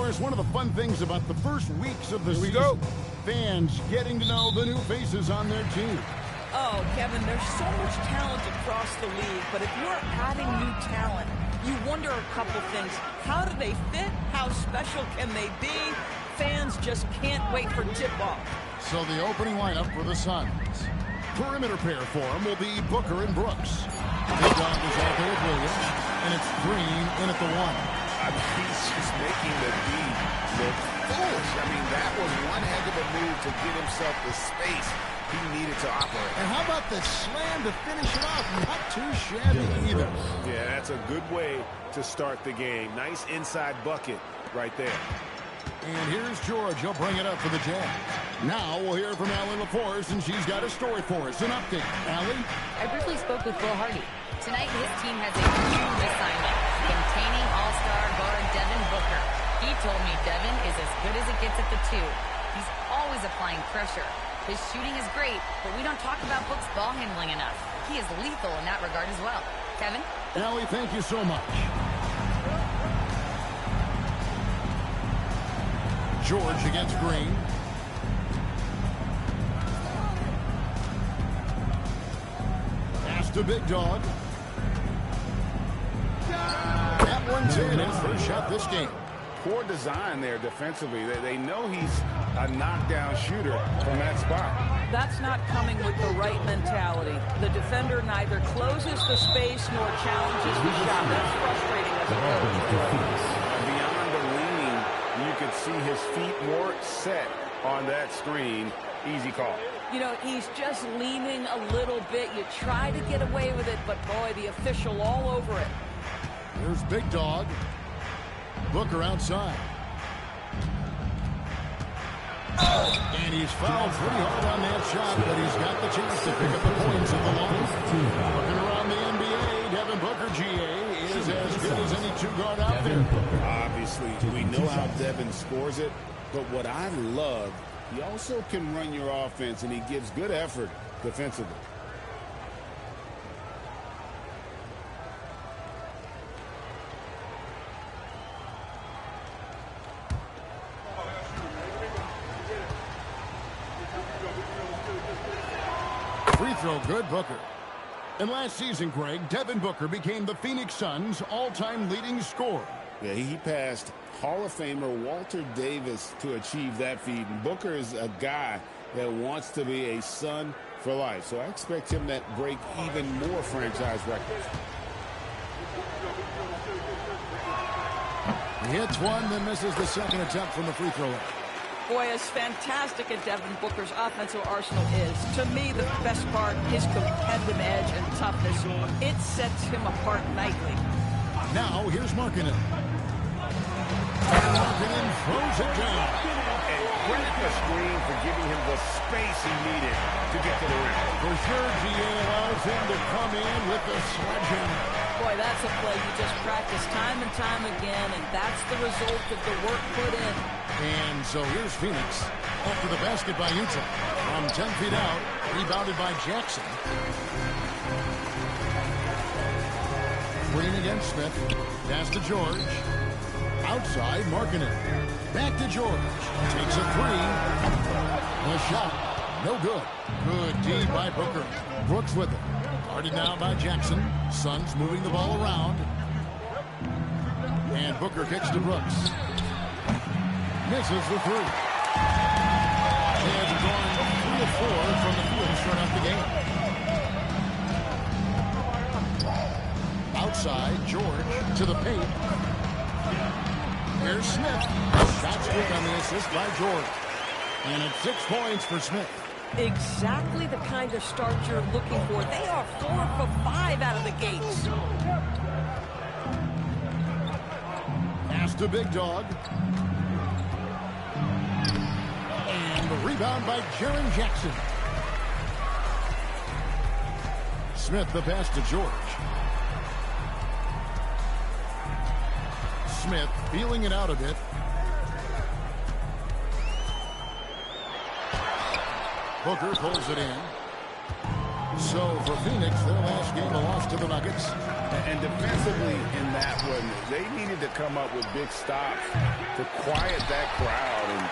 Forrest, one of the fun things about the first weeks of the season, fans getting to know the new faces on their team. Oh, Kevin, there's so much talent across the league, but if you're adding new talent, you wonder a couple things. How do they fit? How special can they be? Fans just can't wait for tip-off. So the opening lineup for the Suns. Perimeter pair for him will be Booker and Brooks. Big dog is out there with Williams, and it's Green in at the 1. I mean, he's just making the D look foolish. I mean, that was one heck of a move to get himself the space he needed to operate. And how about the slam to finish it off? Not too shabby either. Yeah, that's a good way to start the game. Nice inside bucket right there. And here's George. He'll bring it up for the Jazz. Now we'll hear from Allie LaForce, and she's got a story for us. An update. Allie? I briefly spoke with Will Hardy. Tonight, his team has a huge assignment, containing all-star guard Devin Booker. He told me Devin is as good as it gets at the 2. He's always applying pressure. His shooting is great, but we don't talk about Book's ball handling enough. He is lethal in that regard as well. Kevin? Allie, thank you so much. George against Green. Pass to Big Dog. That one's in. His first shot this game. Poor design there defensively. They know he's a knockdown shooter from that spot. That's not coming with the right mentality. The defender neither closes the space nor challenges the shot. That's frustrating as a coach. Beyond the leaning, you could see his feet more set on that screen. Easy call. You know, he's just leaning a little bit. You try to get away with it, but boy, the official all over it. Here's Big Dog. Booker outside. And he's fouled pretty hard on that shot, but he's got the chance to pick up the points at the line. Looking around the NBA, Devin Booker, GA, is as good as any two-guard out there. Obviously, we know how Devin scores it, but what I love, he also can run your offense, and he gives good effort defensively. Free throw good, Booker. And last season, Greg, Devin Booker became the Phoenix Suns' all-time leading scorer. Yeah, he passed Hall of Famer Walter Davis to achieve that feat. And Booker is a guy that wants to be a Sun for life. So I expect him to break even more franchise records. He hits one, then misses the second attempt from the free throw line. Boy, as fantastic as Devin Booker's offensive arsenal is, to me, the best part, his competitive edge and toughness, it sets him apart nightly. Now, here's Markkanen. Markkanen throws it down. And credit the screen for giving him the space he needed to get to the rim. For sure, GA allows him to come in with the sledgehammer. Boy, that's a play you just practice time and time again, and that's the result of the work put in. And so here's Phoenix after the basket by Utah. From 10 feet out, rebounded by Jackson. Green against Smith. Pass to George. Outside, Markkanen. Back to George. Takes a three. The shot. No good. Good D by Booker. Brooks with it. Guarded now by Jackson. Suns moving the ball around. And Booker kicks to Brooks. Misses the three. They have gone 3 of 4 from the field to start out the game. Outside, George to the paint. Here's Smith. Shots good on the assist by George. And it's 6 points for Smith. Exactly the kind of start you're looking for. They are 4 for 5 out of the gates. Pass to Big Dog. And the rebound by Jaren Jackson. Smith the pass to George. Smith feeling it out a bit. Booker pulls it in. So for Phoenix, their last game a loss to the Nuggets. And defensively in that one, they needed to come up with big stops to quiet that crowd. And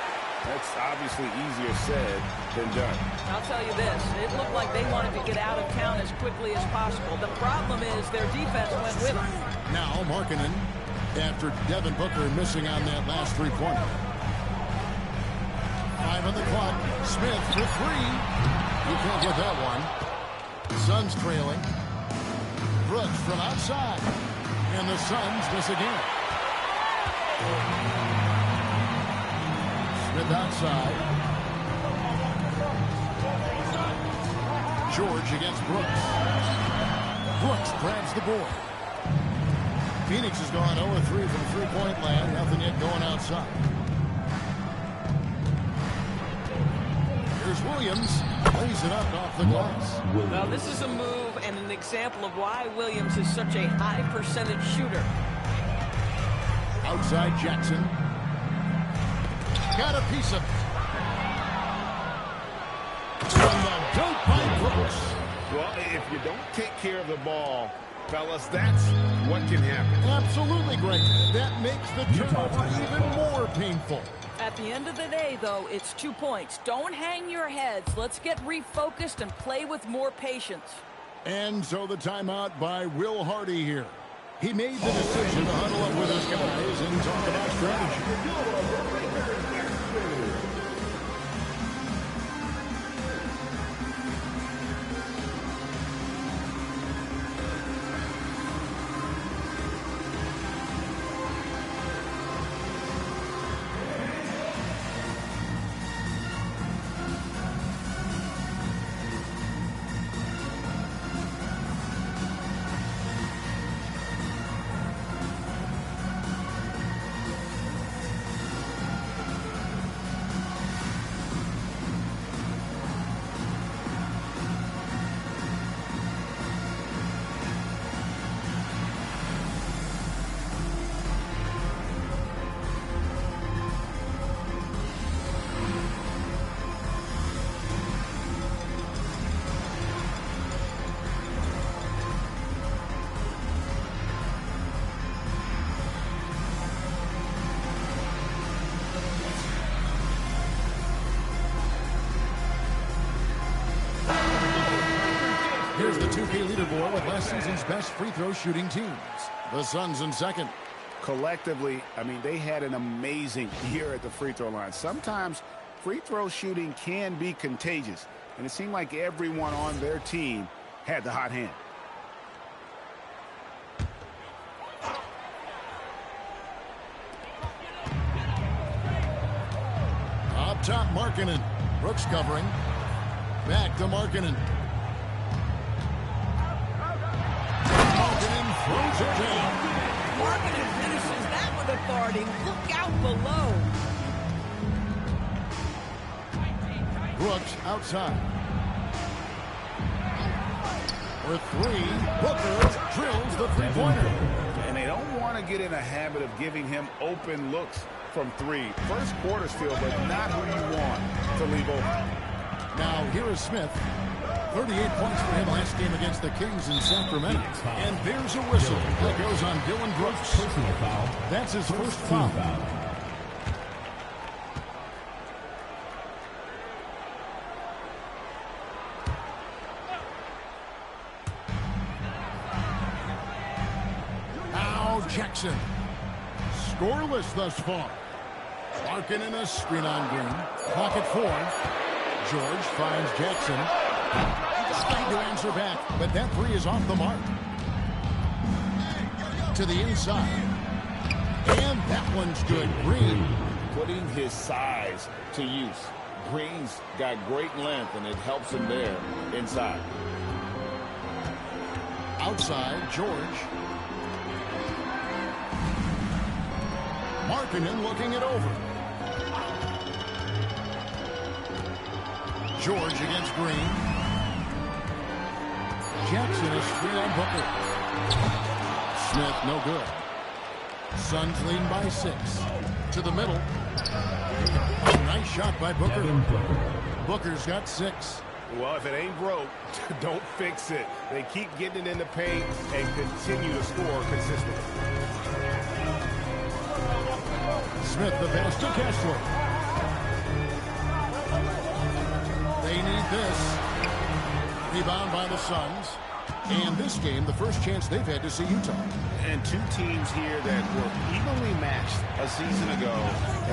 that's obviously easier said than done. I'll tell you this, it looked like they wanted to get out of town as quickly as possible. The problem is their defense went with them. Now Markkanen after Devin Booker missing on that last three-pointer. 5 on the clock. Smith for 3. You can't get that one. Suns trailing. Brooks from outside. And the Suns miss again. Smith outside. George against Brooks. Brooks grabs the board. Phoenix has gone 0-3 from three-point land. Nothing yet going outside. Here's Williams. Lays it up off the glass. Now this is a move and an example of why Williams is such a high percentage shooter. Outside Jackson. Got a piece of it. From the dunk by Brooks. Well, if you don't take care of the ball, fellas, that's what can happen. Absolutely great. That makes the turnover even more painful. At the end of the day, though, it's 2 points. Don't hang your heads. Let's get refocused and play with more patience. And so the timeout by Will Hardy here. He made the decision to huddle up with his guys and talk about strategy. Here's the 2K leaderboard with last season's best free throw shooting teams. The Suns in second. Collectively, I mean, they had an amazing year at the free throw line. Sometimes free throw shooting can be contagious, and it seemed like everyone on their team had the hot hand. Up top, Markkanen. Brooks covering. Back to Markkanen. Markkanen throws it down. Markkanen finishes that with authority. Look out below. Brooks outside. For 3, Booker drills the three-pointer. And they don't want to get in a habit of giving him open looks from 3. First quarter still, but not who you want to leave open. Now here is Smith. 38 points for him last game against the Kings in Sacramento. And there's a whistle that goes on Dillon Brooks. Personal foul. That's his first foul. Now Jackson. Scoreless thus far. Markkanen a screen on Green. Clock at 4. George finds Jackson. Tried to answer back, but that 3 is off the mark. To the inside. And that one's good. Green. Putting his size to use. Green's got great length, and it helps him there inside. Outside, George. Markkanen looking it over. George against Green. Jackson is screen on Booker. Smith no good. Suns leading by 6. To the middle. A nice shot by Booker. Booker's got 6. Well, if it ain't broke, don't fix it. They keep getting it in the paint and continue to score consistently. Smith, the pass to Kessler. They need this. Rebound by the Suns. And this game, the first chance they've had to see Utah. And two teams here that were evenly matched a season ago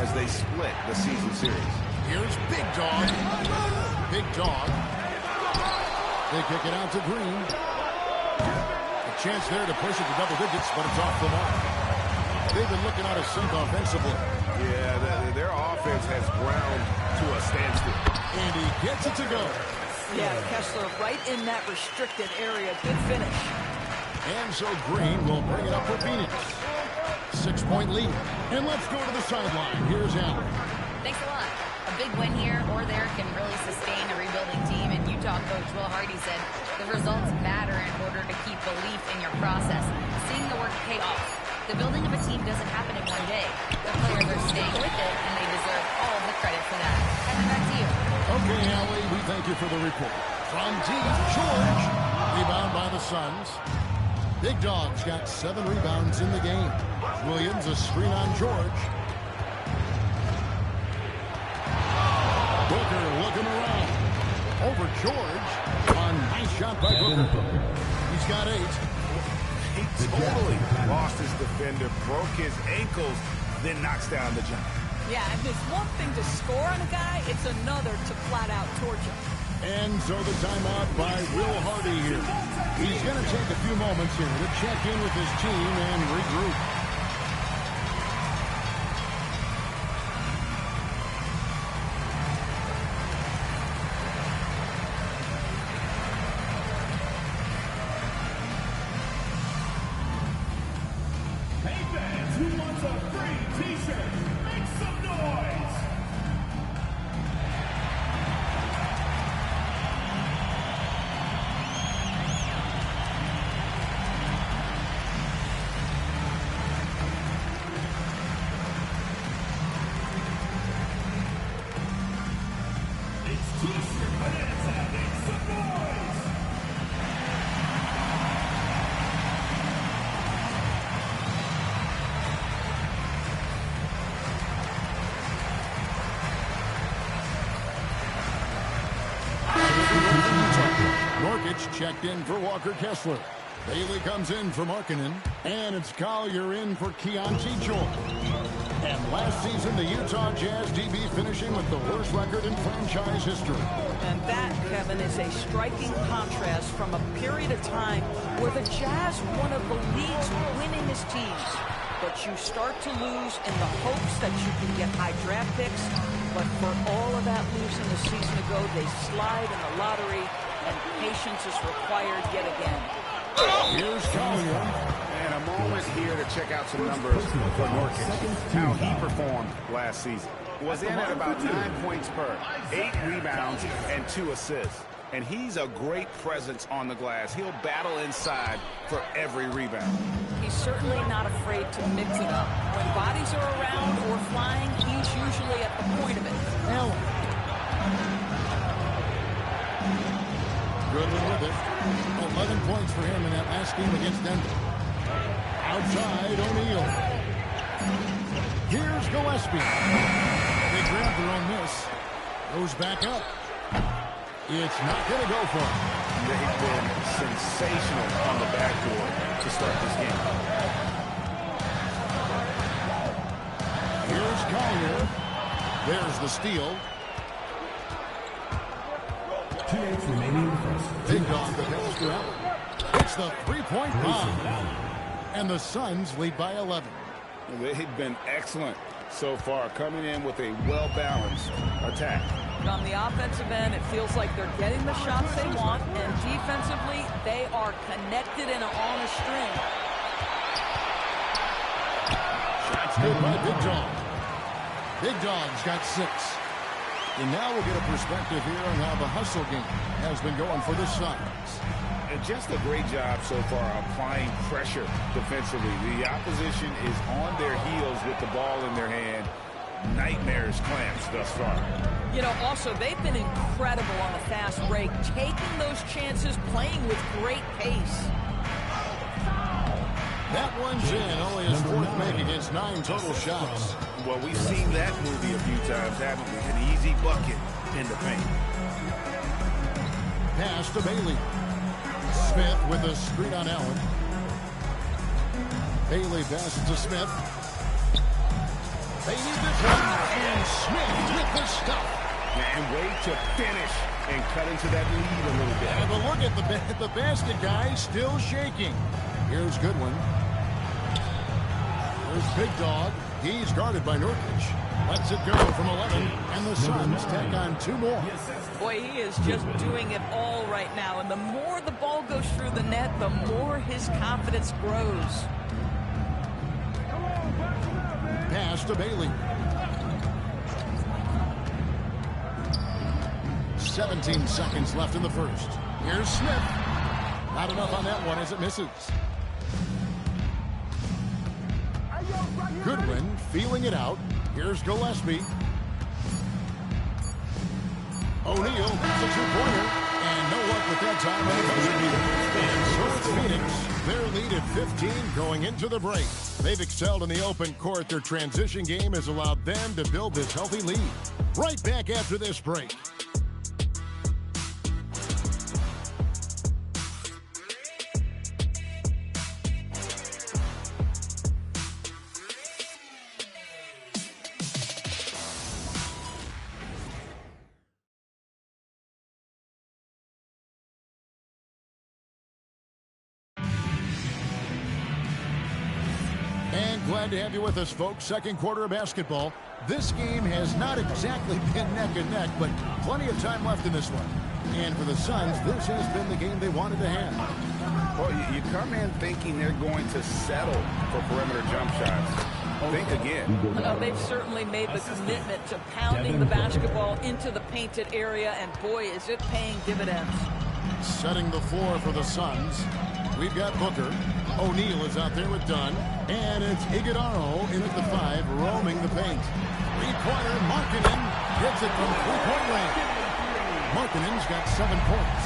as they split the season series. Here's Big Dog. Big Dog. They kick it out to Green. A chance there to push it to double digits, but it's off the mark. They've been looking out of sync offensively. Yeah, their offense has ground to a standstill. And he gets it to go. Yeah, Kessler right in that restricted area. Good finish. And so Green will bring it up for Phoenix. 6-point lead. And let's go to the sideline. Here's Allen. Thanks a lot. A big win here or there can really sustain a rebuilding team, and Utah coach Will Hardy said the results matter in order to keep belief in your process. Seeing the work pay off. The building of a team doesn't happen in one day. The players are staying with it, and they deserve all the credit for that. Kevin, back to you. Okay, Allie, we thank you for the report. From deep, George. Rebound by the Suns. Big Dog's got 7 rebounds in the game. Williams, a screen on George. Booker looking around. Over George. A nice shot by Booker. He's got 8. He totally lost his defender, broke his ankles, then knocks down the jump. Yeah, and it's one thing to score on a guy, it's another to flat out torch him. And so the timeout by Will Hardy here. He's going to take a few moments here to check in with his team and regroup. Checked in for Walker Kessler. Bailey comes in for Markkanen. And it's Collier in for Keontae George. And last season, the Utah Jazz DB finishing with the worst record in franchise history. And that, Kevin, is a striking contrast from a period of time where the Jazz, one of the league's winningest teams. But you start to lose in the hopes that you can get high draft picks. But for all of that losing a season ago, they slide in the lottery. And patience is required yet again. Here's Collier. And a moment here to check out some numbers for Nurkic. How he performed last season. Was in at about 9 points per, 8 rebounds, and 2 assists. And he's a great presence on the glass. He'll battle inside for every rebound. He's certainly not afraid to mix it up. When bodies are around or flying, he's usually at the point of it. Allen. Goodwin with it. 11 points for him in that last game against Denver. Outside, O'Neal. Here's Gillespie. They grab their own miss. Goes back up. It's not going to go for him. They've been sensational on the backboard to start this game. Here's Collier. There's the steal. 2 minutes remaining. Big Dog, the pass to Allen. It's the three-point bomb. And the Suns lead by 11. They've been excellent so far, coming in with a well-balanced attack. On the offensive end, it feels like they're getting the shots they want, and defensively, they are connected and on a string. Shots good by Big Dog. Big Dog's got 6. And now we'll get a perspective here on how the hustle game has been going for the Suns. And just a great job so far applying pressure defensively. The opposition is on their heels with the ball in their hand. nightmarish clamps thus far. You know, also, they've been incredible on the fast break, taking those chances, playing with great pace. That one's in, only his fourth make against 9 total shots. Well, we've seen that movie a few times, haven't we? An easy bucket in the paint. Pass to Bailey. Smith with a screen on Allen. Bailey passes to Smith. They need the shot, and Smith with the stuff. And way to finish and cut into that lead a little bit. Have a look at the basket guy still shaking. Here's Goodwin. Here's Big Dog. He's guarded by Nurkic. Lets it go from 11, and the Suns tack on 2 more. Boy, he is just doing it all right now, and the more the ball goes through the net, the more his confidence grows. Pass to Bailey. 17 seconds left in the first. Here's Smith. Not enough on that one as it misses. Goodwin feeling it out. Here's Gillespie. O'Neal gets a 2-pointer. And no luck with that time on the buzzer beater. And so it's Phoenix. Their lead at 15 going into the break. They've excelled in the open court. Their transition game has allowed them to build this healthy lead. Right back after this break. Glad to have you with us, folks. Second quarter of basketball. This game has not exactly been neck and neck, but plenty of time left in this one. And for the Suns, this has been the game they wanted to have. Well, you come in thinking they're going to settle for perimeter jump shots. Think again. Well, they've certainly made the commitment to pounding the basketball into the painted area, and boy, is it paying dividends. Setting the floor for the Suns. We've got Booker. O'Neal is out there with Dunn. And it's Iguodala in at the 5, roaming the paint. 3-pointer, Markkanen gets it from 3-point range. Markkanen's got 7 points.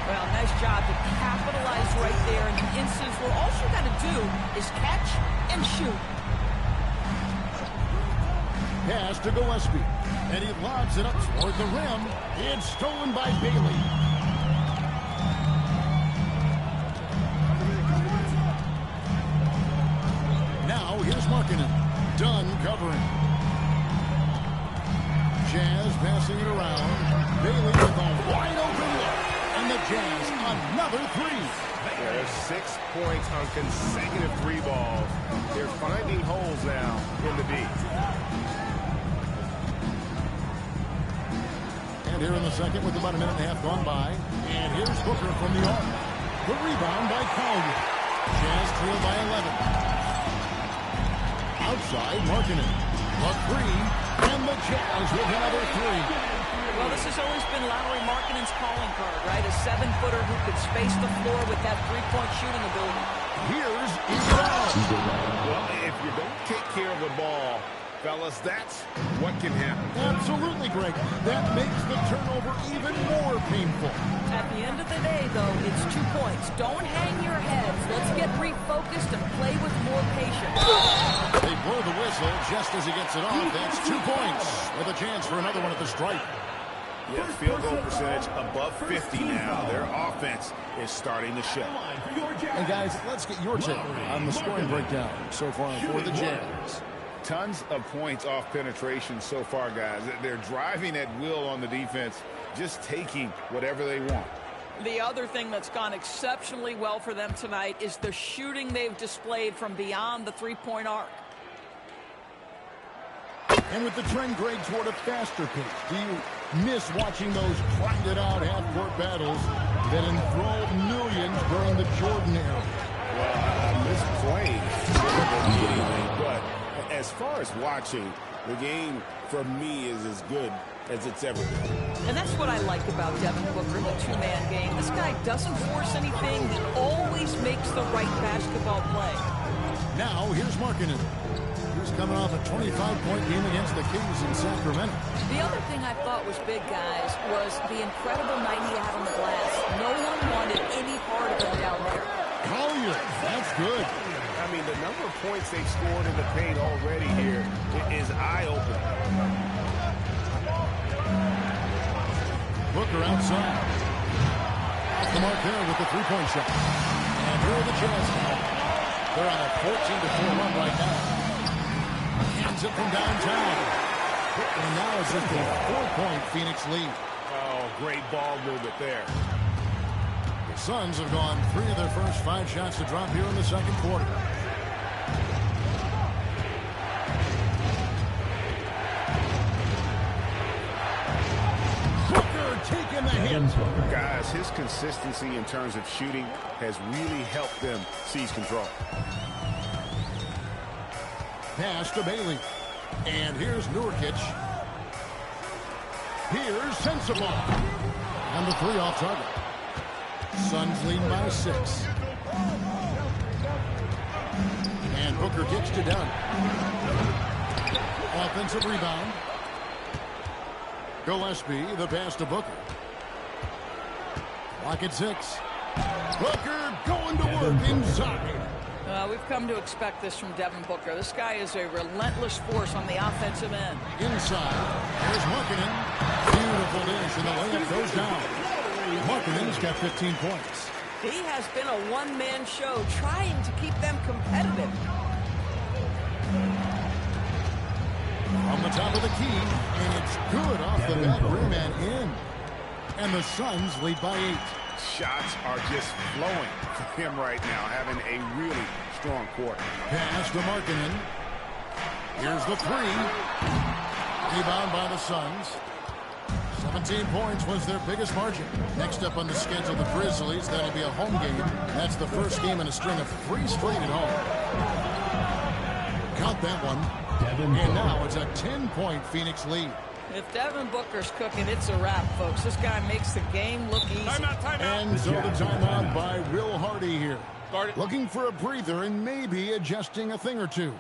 Well, nice job to capitalize right there in an instance where all you got to do is catch and shoot. Pass to Gillespie. And he lobs it up toward the rim. It's stolen by Bailey. Here's Markkanen. Dunn covering. Jazz passing it around. Bailey with a wide open look. And the Jazz another 3. Yeah, there's 6 points on consecutive 3 balls. They're finding holes now in the D. And here in the second with about a minute and a half gone by. And here's Booker from the arc. The rebound by Collier. Jazz trail by 11. Outside, Markkanen. A 3, and the Jazz with another 3. Well, this has always been Lauri Markkanen's calling card, right? A 7-footer who could space the floor with that 3-point shooting ability. Here's Iguodala. Well, if you don't take care of the ball, fellas, that's what can happen. Absolutely, Greg. That makes the turnover even more painful. At the end of the day, though, it's 2 points. Don't hang your heads. Let's get refocused and play with more patience. They blow the whistle just as he gets it off. That's 2 points with a chance for another one at the stripe. Yeah, field goal percentage above 50 now. Their offense is starting to show. And guys, let's get your take on the scoring breakdown so far for the Jazz. Tons of points off penetration so far, guys. They're driving at will on the defense, just taking whatever they want. The other thing that's gone exceptionally well for them tonight is the shooting they've displayed from beyond the 3-point arc. And with the trend, Greg, toward a faster pace, do you miss watching those grinded-out half-court battles that enthralled millions during the Jordan era? Well, I miss playing, but as far as watching, the game for me is as good as it's ever been. And that's what I like about Devin Booker, the two-man game. This guy doesn't force anything. He always makes the right basketball play. Now, here's Markkanen, who's coming off a 25-point game against the Kings in Sacramento. The other thing I thought was big, guys, was the incredible night he had on the glass. No one wanted any part of him down there. Collier, that's good. I mean, the number of points they've scored in the paint already here is eye-opening. Booker outside. Off the mark there with the three-point shot. And here are the Jazz now. They're on a 14-4 run right now. Hands it from downtown. And now it's just a 4-point Phoenix lead. Oh, great ball movement there. The Suns have gone 3 of their first 5 shots to drop here in the second quarter. Booker taking the hit. Guys, his consistency in terms of shooting has really helped them seize control. Pass to Bailey. And here's Nurkic. Here's Sensabaugh. And the 3 off target. Suns lead by 6. And Booker kicks to Dunn. Offensive rebound. Gillespie, the pass to Booker. Lock at 6. Booker going to work inside. We've come to expect this from Devin Booker. This guy is a relentless force on the offensive end. Inside. There's Markkanen. Beautiful dish, and the layup goes down. Markkanen's got 15 points. He has been a one-man show trying to keep them competitive. On the top of the key, and it's good off the back rim and in. And the Suns lead by 8. Shots are just flowing for him right now, having a really strong quarter. Pass to Markkanen. Here's the 3. Rebound by the Suns. 17 points was their biggest margin. Next up on the schedule, the Grizzlies. That'll be a home game. That's the first game in a string of 3 straight at home. Count that one. And now it's a 10-point Phoenix lead. If Devin Booker's cooking, it's a wrap, folks. This guy makes the game look easy. Timeout. And so the timeout by Will Hardy here. Looking for a breather and maybe adjusting a thing or two.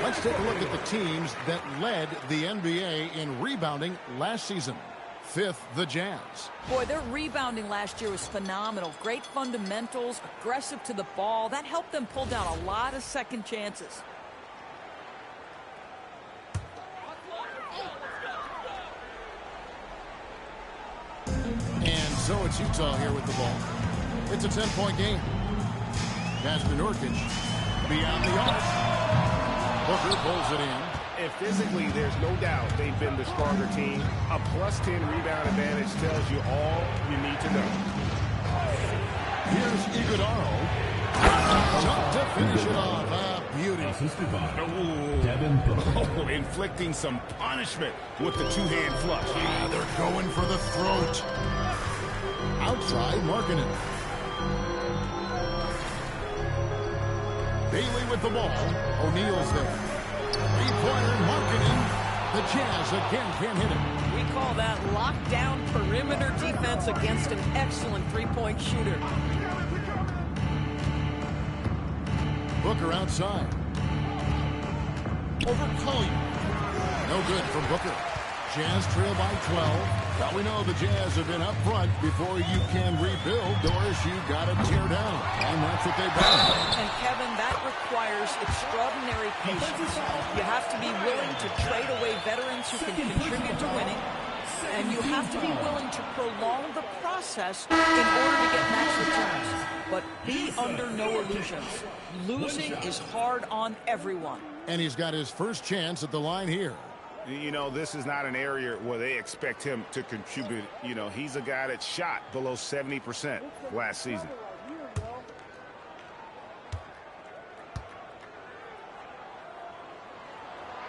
Let's take a look at the teams that led the NBA in rebounding last season. 5th, the Jazz. Boy, their rebounding last year was phenomenal. Great fundamentals, aggressive to the ball. That helped them pull down a lot of second chances. And so it's Utah here with the ball. It's a 10-point game. Jasper Nurkic beyond the arc. Booker pulls it in. And physically, there's no doubt they've been the stronger team. A +10 rebound advantage tells you all you need to know. Here's Iguodala. Tough to finish it off. Beauty. Oh, inflicting some punishment with the two-hand flush. They're going for the throat. Outside, Markkanen. Bailey with the ball. O'Neal's there. Three-pointer, Markkanen. The Jazz again can't hit him. We call that lockdown perimeter defense against an excellent three-point shooter. Booker outside. Over Collier. No good from Booker. Jazz trail by 12. Well, we know the Jazz have been up front. Before you can rebuild, Doris, you got to tear down. And that's what they've done. And, Kevin, that requires extraordinary patience. You have to be willing to trade away veterans who can contribute to winning. And you have to be willing to prolong the process in order to get max returns. But be under no illusions. Losing is hard on everyone. And he's got his first chance at the line here. You know, this is not an area where they expect him to contribute. You know, he's a guy that shot below 70% last season.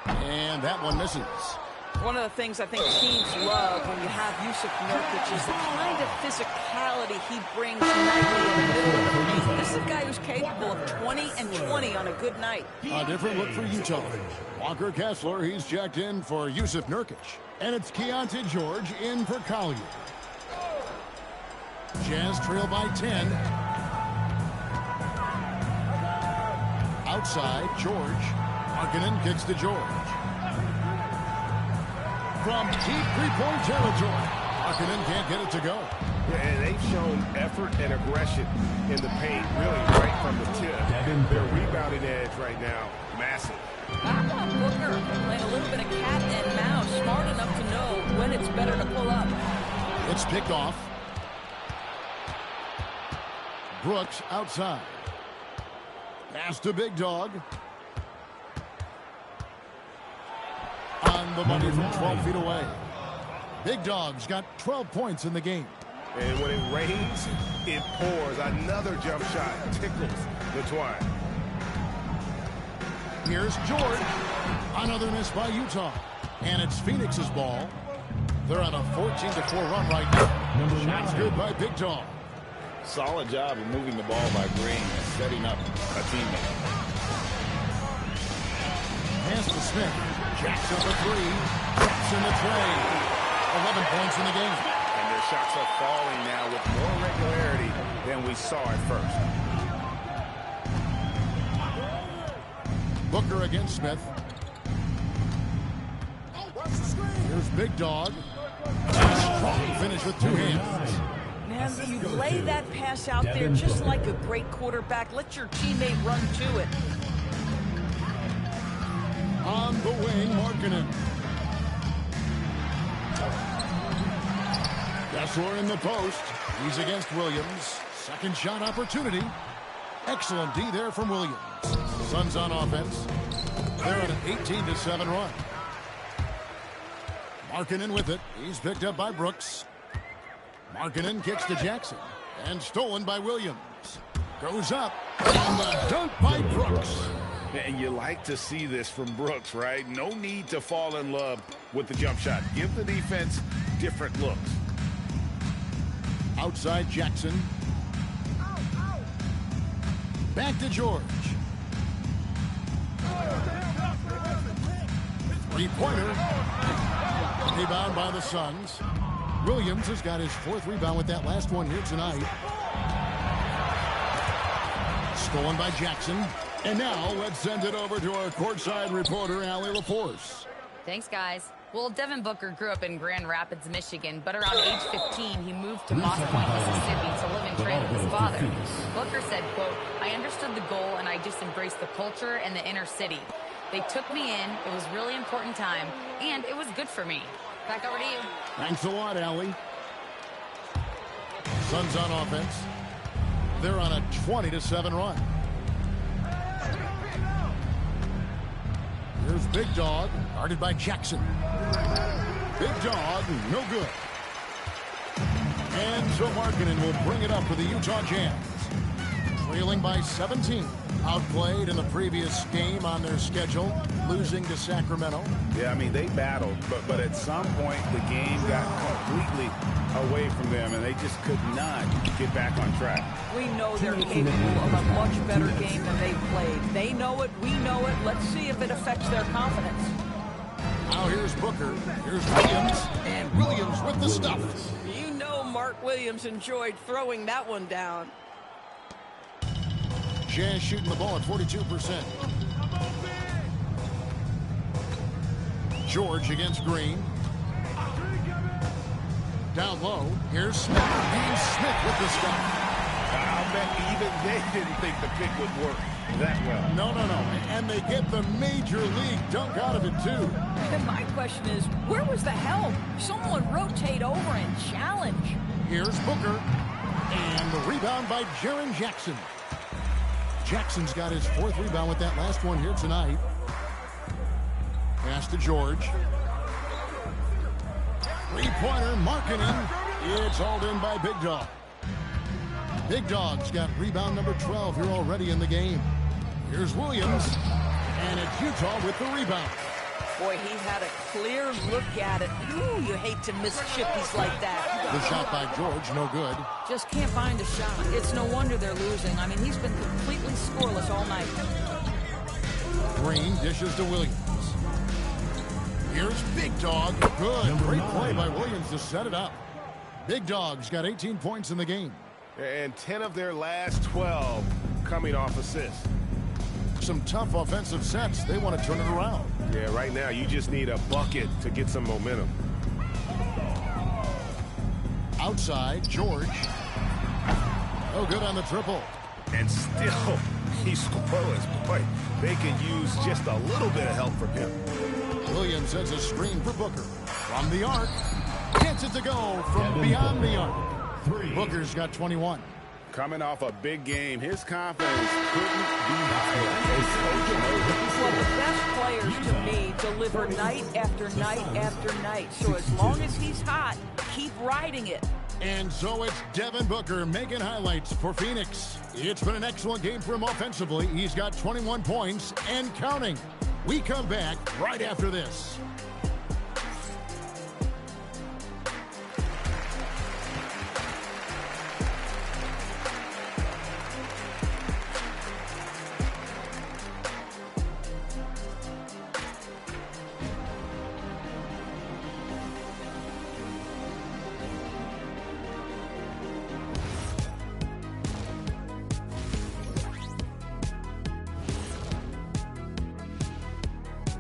And that one misses. One of the things I think teams love when you have Jusuf Nurkic is the kind of physicality he brings nightly in the middle of the paint. This is a guy who's capable of 20 and 20 on a good night. A different look for Utah. Walker Kessler, he's checked in for Jusuf Nurkic. And it's Keontae George in for Collier. Jazz trail by 10. Outside, George. Markkanen kicks to George. From deep three-point territory. Markkanen can't get it to go. Yeah, and they've shown effort and aggression in the paint, really right from the tip. Their rebounding edge right now, massive. I want Booker playing a little bit of cat and mouse, smart enough to know when it's better to pull up. It's picked off. Brooks outside. Pass to Big Dog. On the money from 12 feet away. Big Dog's got 12 points in the game. And when it rains, it pours. Another jump shot tickles the twine. Here's George. Another miss by Utah. And it's Phoenix's ball. They're on a 14-4 run right now. Shots good by Big Dog. Solid job of moving the ball by Green and setting up a teammate. Pass to Smith. Jackson the three. Jackson the tray. 11 points in the game. And their shots are falling now with more regularity than we saw at first. Booker against Smith. Here's Big Dog. Strong finish with two hands. Man, you lay that pass out there just like a great quarterback. Let your teammate run to it. On the wing, Markkanen. Kessler in the post. He's against Williams. Second shot opportunity. Excellent D there from Williams. Suns on offense. They're on an 18-7 run. Markkanen with it. He's picked up by Brooks. Markkanen kicks to Jackson. And stolen by Williams. Goes up. And the dunk by Brooks. And you like to see this from Brooks, right? No need to fall in love with the jump shot. Give the defense different looks. Outside Jackson. Back to George. Three-pointer. Rebound by the Suns. Williams has got his fourth rebound with that last one here tonight. Stolen by Jackson. And now let's send it over to our courtside reporter, Allie LaForce. Thanks, guys. Well, Devin Booker grew up in Grand Rapids, Michigan, but around age 15, he moved to Moss Point, Mississippi to live and train with his father. Booker said, quote, "I understood the goal and I just embraced the culture and the inner city. They took me in, it was a really important time, and it was good for me." Back over to you. Thanks a lot, Allie. Suns on offense. They're on a 20-7 run. Here's Big Dog, guarded by Jackson. Big Dog, no good. And so Markkanen will bring it up for the Utah Jazz. Trailing by 17. Outplayed in the previous game on their schedule, losing to Sacramento. Yeah, I mean, they battled, but at some point the game got completely away from them, and they just could not get back on track. We know they're capable of a much better game than they played. They know it, we know it. Let's see if it affects their confidence. Now here's Booker, here's Williams, and Williams with the stuff. You know Mark Williams enjoyed throwing that one down. Jazz shooting the ball at 42%. George against Green. Down low. Here's Smith. Dean Smith with the stop. I'll bet even they didn't think the pick would work that well. No. And they get the major league dunk out of it, too. And my question is, where was the help? Someone rotate over and challenge. Here's Booker. And the rebound by Jaren Jackson. Jackson's got his 4th rebound with that last one here tonight. Pass to George. Three-pointer, Markkanen. It's hauled in by Big Dog. Big Dog's got rebound number 12 here already in the game. Here's Williams. And it's Utah with the rebound. Boy, he had a clear look at it. Ooh, you hate to miss chippies like that. The shot by George, no good. Just can't find a shot. It's no wonder they're losing. I mean, he's been completely scoreless all night. Green dishes to Williams. Here's Big Dog. Good. Great play by Williams to set it up. Big Dog's got 18 points in the game. And 10 of their last 12 coming off assists. Some tough offensive sets. They want to turn it around. Yeah, right now you just need a bucket to get some momentum. Outside, George. Oh, good on the triple. And still, he's scoreless. Boy, they can use just a little bit of help from him. Williams sends a screen for Booker. From the arc. Gets it to go from beyond the arc. Booker's got 21. Coming off a big game, his confidence couldn't be higher. Well, the best players to me deliver night after night after night. So as long as he's hot, keep riding it. And so it's Devin Booker making highlights for Phoenix. It's been an excellent game for him offensively. He's got 21 points and counting. We come back right after this.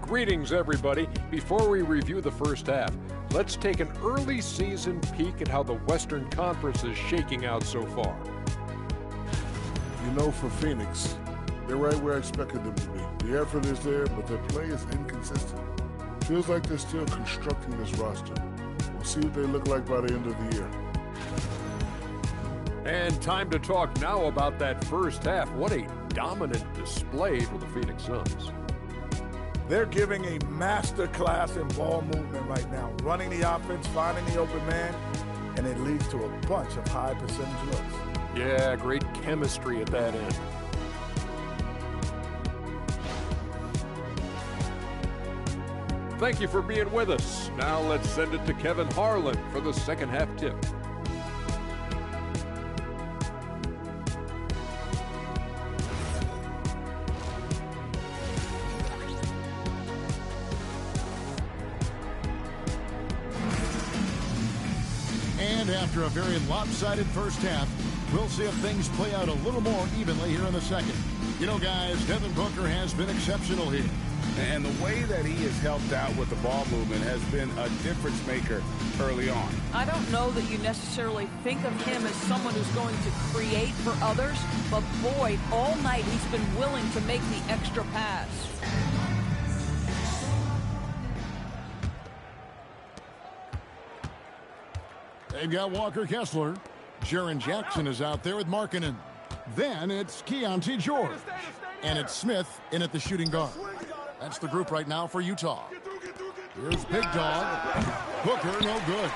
Greetings, everybody. Before we review the first half, let's take an early season peek at how the Western Conference is shaking out so far. You know, for Phoenix, they're right where I expected them to be. The effort is there, but their play is inconsistent. Feels like they're still constructing this roster. We'll see what they look like by the end of the year. And time to talk now about that first half. What a dominant display for the Phoenix Suns. They're giving a master class in ball movement right now, running the offense, finding the open man, and it leads to a bunch of high percentage looks. Yeah, great chemistry at that end. Thank you for being with us. Now let's send it to Kevin Harlan for the second half tip. And after a very lopsided first half, we'll see if things play out a little more evenly here in the second. You know, guys, Devin Booker has been exceptional here. And the way that he has helped out with the ball movement has been a difference maker early on. I don't know that you necessarily think of him as someone who's going to create for others, but boy, all night he's been willing to make the extra pass. They've got Walker Kessler. Jaren Jackson is out there with Markkanen. Then it's Keontae George. And it's Smith in at the shooting guard. That's the group right now for Utah. Here's Big Dog. Booker, no good.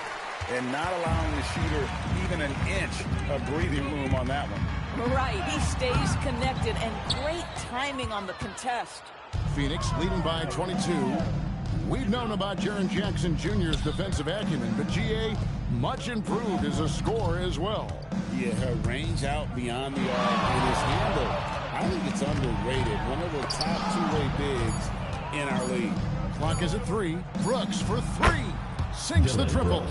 And not allowing the shooter even an inch of breathing room on that one. Right, he stays connected, and great timing on the contest. Phoenix leading by 22. We've known about Jaren Jackson Jr.'s defensive acumen, but GA much improved as a scorer as well. Yeah, her range out beyond the arc and his handle, I think it's underrated. One of the top two-way bigs in our league. Clock is at 3. Brooks for 3. Sinks the triple.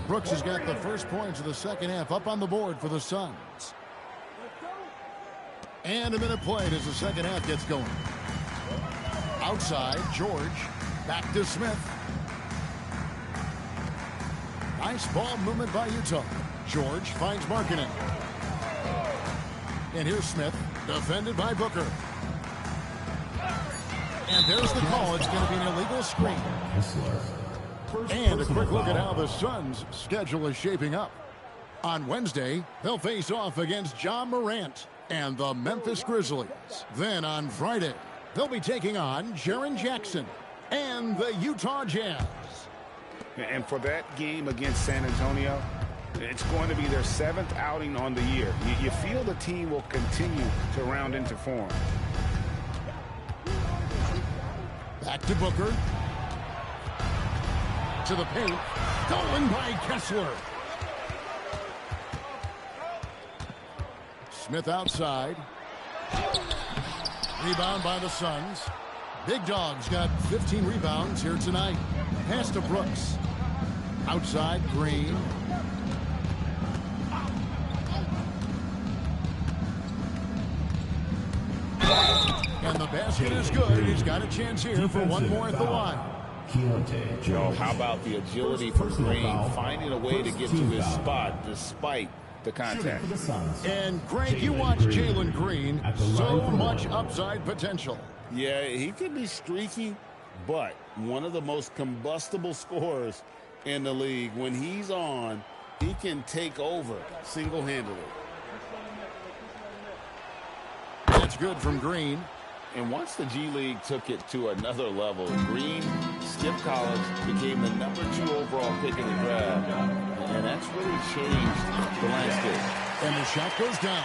Brooks has got the first points of the second half up on the board for the Suns. And a minute played as the second half gets going. Outside, George. Back to Smith. Nice ball movement by Utah. George finds Markkanen. And here's Smith, defended by Booker. And there's the call. It's going to be an illegal screen. And a quick look at how the Suns' schedule is shaping up. On Wednesday, they'll face off against Ja Morant and the Memphis Grizzlies. Then on Friday, they'll be taking on Jaren Jackson and the Utah Jazz. And for that game against San Antonio, it's going to be their 7th outing on the year. You feel the team will continue to round into form. Back to Booker. To the paint. Stolen by Kessler. Smith outside. Rebound by the Suns. Big Dog's got 15 rebounds here tonight. Pass to Brooks. Outside, Green. And the basket is good. He's got a chance here for one more at the line. Oh, how about the agility from Green, finding a way to get to his spot despite the contact. And Greg, you watch Jalen Green, so much upside potential. Yeah, he could be streaky, but one of the most combustible scorers in the league. When he's on, he can take over single-handedly. That's good from Green. And once the G League took it to another level, Green skipped college, became the #2 overall pick in the draft, and that's really changed the landscape. And the shot goes down.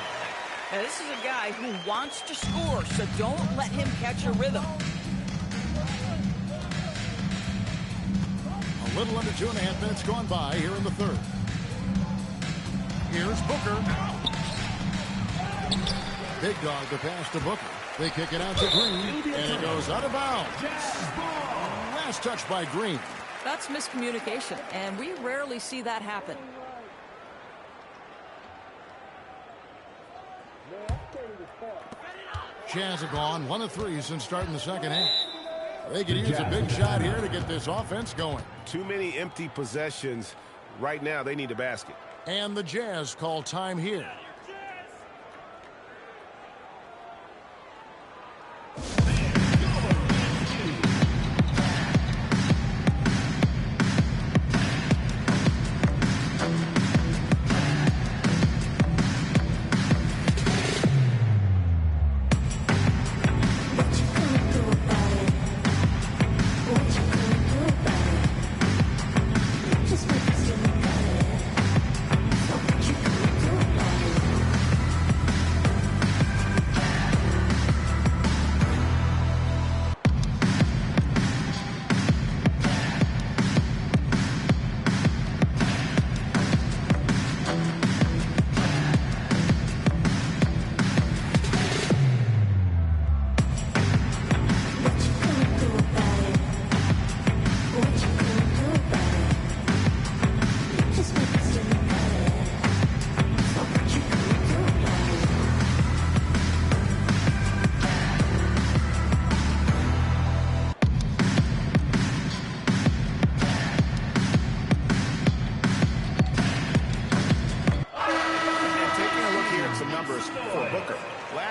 Now, this is a guy who wants to score, so don't let him catch a rhythm. A little under 2.5 minutes gone by here in the third. Here's Booker. Big Dog to pass to Booker. They kick it out to Green, and it goes out of bounds. Last touch by Green. That's miscommunication, and we rarely see that happen. Jazz have gone 1 of 3 since starting the second half. They could use a big shot here to get this offense going. Too many empty possessions. Right now, they need a basket. And the Jazz call time here.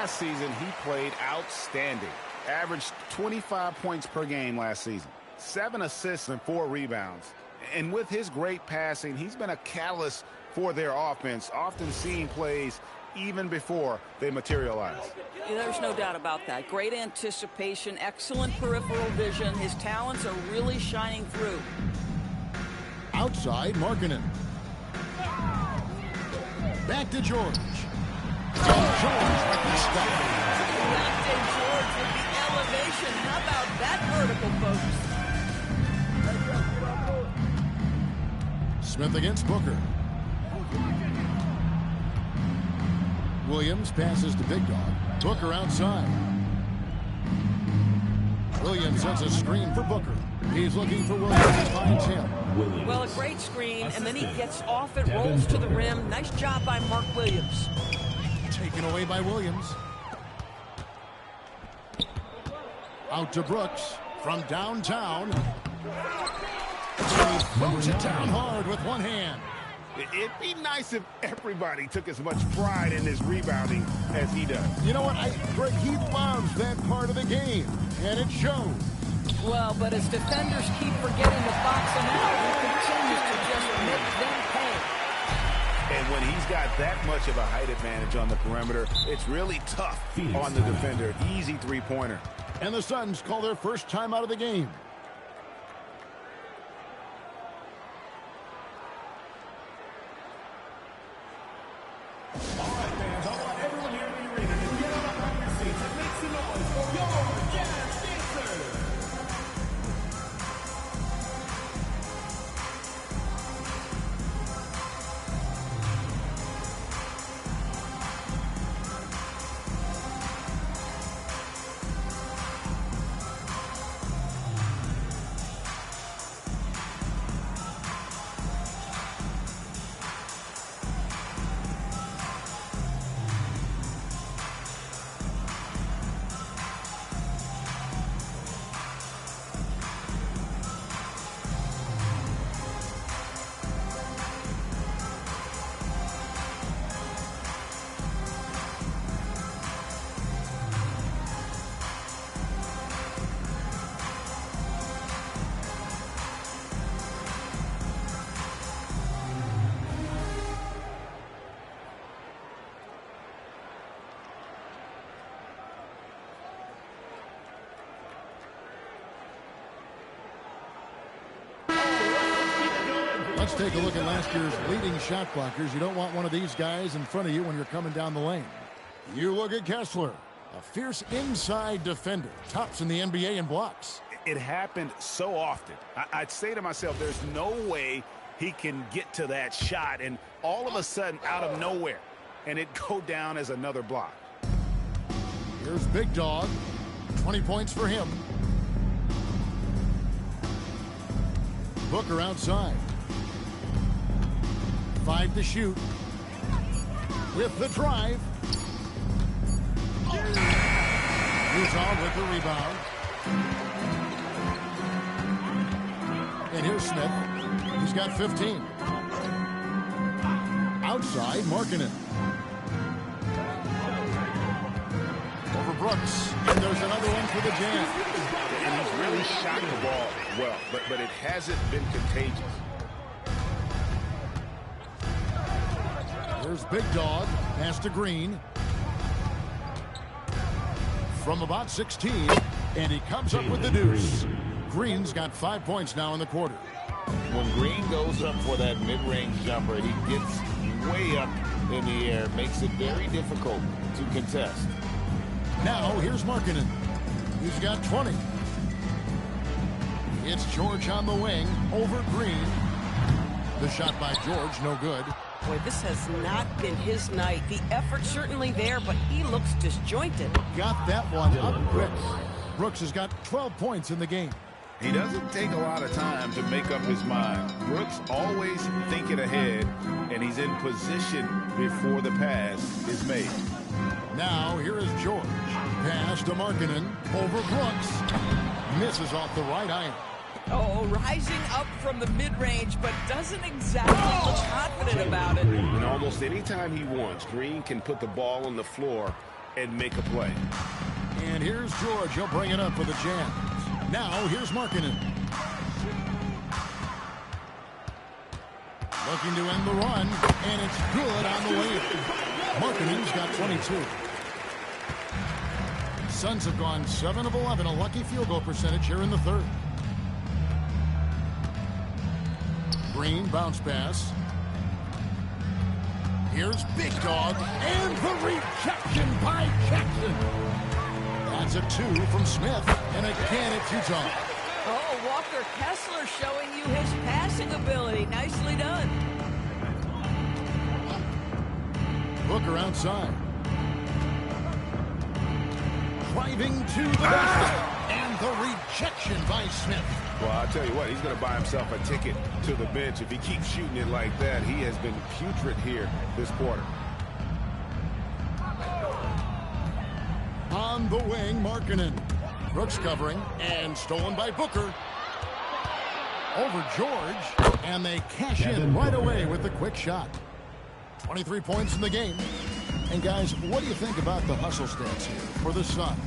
Season, he played outstanding. Averaged 25 points per game last season. 7 assists and 4 rebounds. And with his great passing, he's been a catalyst for their offense, often seeing plays even before they materialize. There's no doubt about that. Great anticipation, excellent peripheral vision. His talents are really shining through. Outside, Markkanen. Back to George. George with the stop. Dante George with the elevation. How about that vertical, folks? Smith against Booker. Williams passes to Big Dog. Booker outside. Williams sets a screen for Booker. He's looking for Williams and finds him. Well, a great screen, and then he gets off it, rolls to the rim. Nice job by Mark Williams. Taken away by Williams. Out to Brooks from downtown. He throws it down hard with one hand. It'd be nice if everybody took as much pride in his rebounding as he does. You know what, Greg, he loves that part of the game, and it shows. Well, but as defenders keep forgetting to box him out, he continues to just make them pay. And when he's got that much of a height advantage on the perimeter, it's really tough on the defender. Easy three-pointer. And the Suns call their first time out of the game. Let's take a look at last year's leading shot blockers. You don't want one of these guys in front of you when you're coming down the lane. You look at Kessler, a fierce inside defender, tops in the NBA in blocks. It happened so often. I'd say to myself, there's no way he can get to that shot, and all of a sudden, out of nowhere, and it go down as another block. Here's Big Dog, 20 points for him. Booker outside. 5 to shoot. With the drive. Utah with the rebound. And here's Smith. He's got 15. Outside, Markkanen. Over Brooks. And there's another one for the jam. And he's really shot the ball well, but it hasn't been contagious. Here's Big Dog. Pass to Green. From about 16. And he comes up with the deuce. Green's got 5 points now in the quarter. When Green goes up for that mid-range jumper, he gets way up in the air. Makes it very difficult to contest. Now here's Markkanen. He's got 20. It's George on the wing over Green. The shot by George, no good. Boy, this has not been his night. The effort's certainly there, but he looks disjointed. Got that one up quick. Brooks has got 12 points in the game. He doesn't take a lot of time to make up his mind. Brooks always thinking ahead, and he's in position before the pass is made. Now here is George. Pass to Markkanen over Brooks. Misses off the right iron. Oh, rising up from the mid-range, but doesn't exactly look confident about it. And almost any time he wants, Green can put the ball on the floor and make a play. And here's George. He'll bring it up for the Jam. Now here's Markkanen. Looking to end the run, and it's good on the way. Markkanen's got 22. Suns have gone 7 of 11, a lucky field goal percentage here in the third. Green, bounce pass. Here's Big Dog, and the rejection by Jackson. That's a 2 from Smith, and again it's Utah. Oh, Walker Kessler showing you his passing ability. Nicely done. Booker outside. Driving to the basket, and the rejection by Smith. Well, I'll tell you what, he's going to buy himself a ticket to the bench. If he keeps shooting it like that, he has been putrid here this quarter. On the wing, Markkanen. Brooks covering, and stolen by Booker. Over George, and they cash in right away with the quick shot. 23 points in the game. And guys, what do you think about the hustle stance here for the Suns?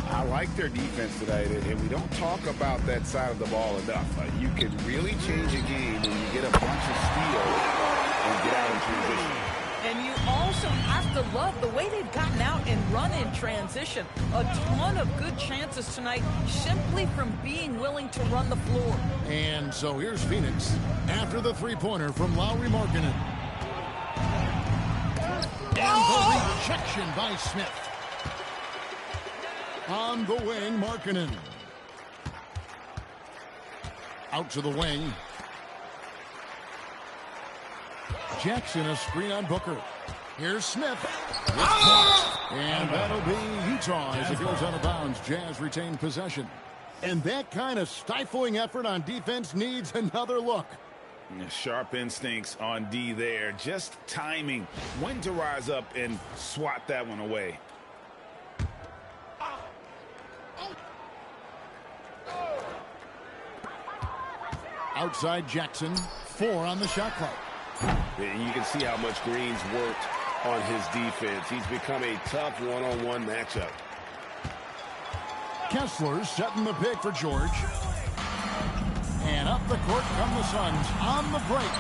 I like their defense tonight, and we don't talk about that side of the ball enough. You can really change a game when you get a bunch of steals and get out in transition. And you also have to love the way they've gotten out and run in transition. A ton of good chances tonight simply from being willing to run the floor. And so here's Phoenix after the three-pointer from Lauri Markkanen. And the rejection by Smith. On the wing, Markkanen. Out to the wing. Jackson, a screen on Booker. Here's Smith. And that'll be Utah as it goes out of bounds. Jazz retain possession. And that kind of stifling effort on defense needs another look. Sharp instincts on D there. Just timing. When to rise up and swat that one away. Outside Jackson. 4 on the shot clock. And you can see how much Green's worked on his defense. He's become a tough one-on-one matchup. Kessler setting the pick for George. And up the court come the Suns on the break.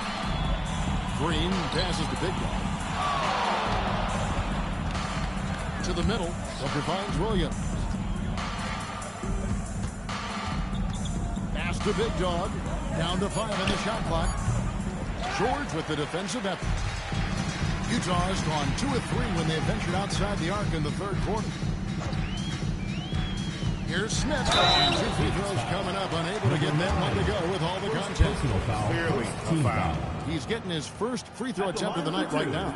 Green passes to Big Dog. To the middle. Booker finds Williams. Pass to Big Dog. Down to 5 on the shot clock. George with the defensive effort. Utah has gone 2 of 3 when they ventured outside the arc in the third quarter. Here's Smith. And 2 free throws coming up, unable to get that one to go with all the contact. Clearly a foul. He's getting his first free throw attempt of the night right now.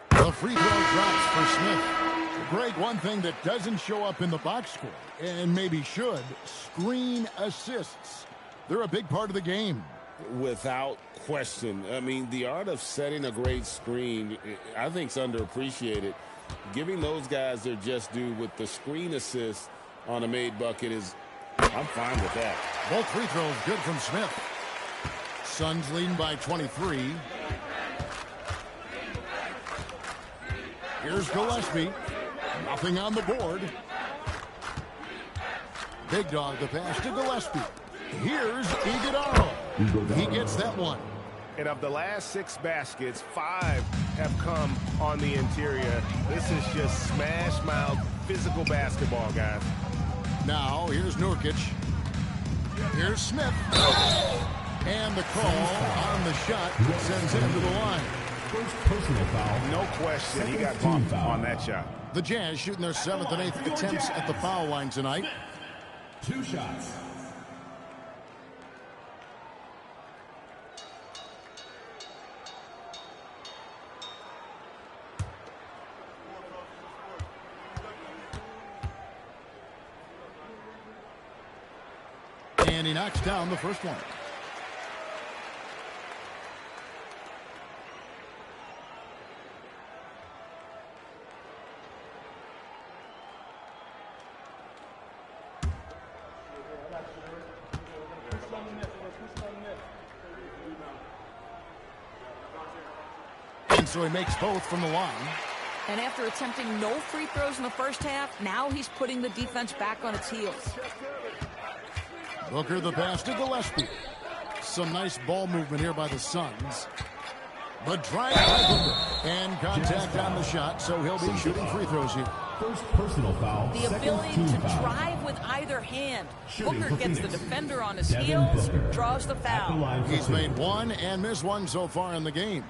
The free throw drops for Smith. Greg, one thing that doesn't show up in the box score, and maybe should, screen assists. They're a big part of the game. Without question. I mean, the art of setting a great screen, I think, is underappreciated. Giving those guys their just due with the screen assist on a made bucket is, I'm fine with that. Both free throws good from Smith. Suns leading by 23. Here's Gillespie. Nothing on the board. Big Dog the pass to Gillespie. Here's Iguodala. He gets that one. And of the last 6 baskets, 5 have come on the interior. This is just smash mouth physical basketball, guys. Now here's Nurkic. Here's Smith. And the call on the shot sends him to the line. First personal foul. No question, he got bumped on that shot. The Jazz shooting their 7th and 8th attempts at the foul line tonight. 2 shots. And he knocks down the first one. And so he makes both from the line. And after attempting no free throws in the first half, now he's putting the defense back on its heels. Booker the pass to Gillespie. Some nice ball movement here by the Suns. But drive by Booker. And contact on the shot, so he'll be shooting free throws here. First personal foul. The ability to drive with either hand. Booker gets the defender on his heels, draws the foul. He's made 1 and missed 1 so far in the game.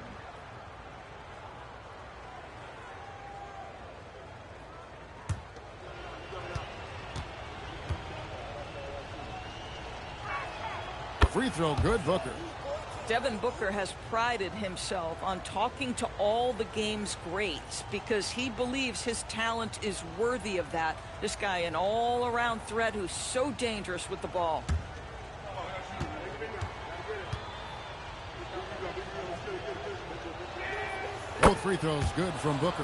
Free throw good, Booker. Devin Booker has prided himself on talking to all the game's greats because he believes his talent is worthy of that. This guy, an all-around threat who's so dangerous with the ball. Both free throws good from Booker.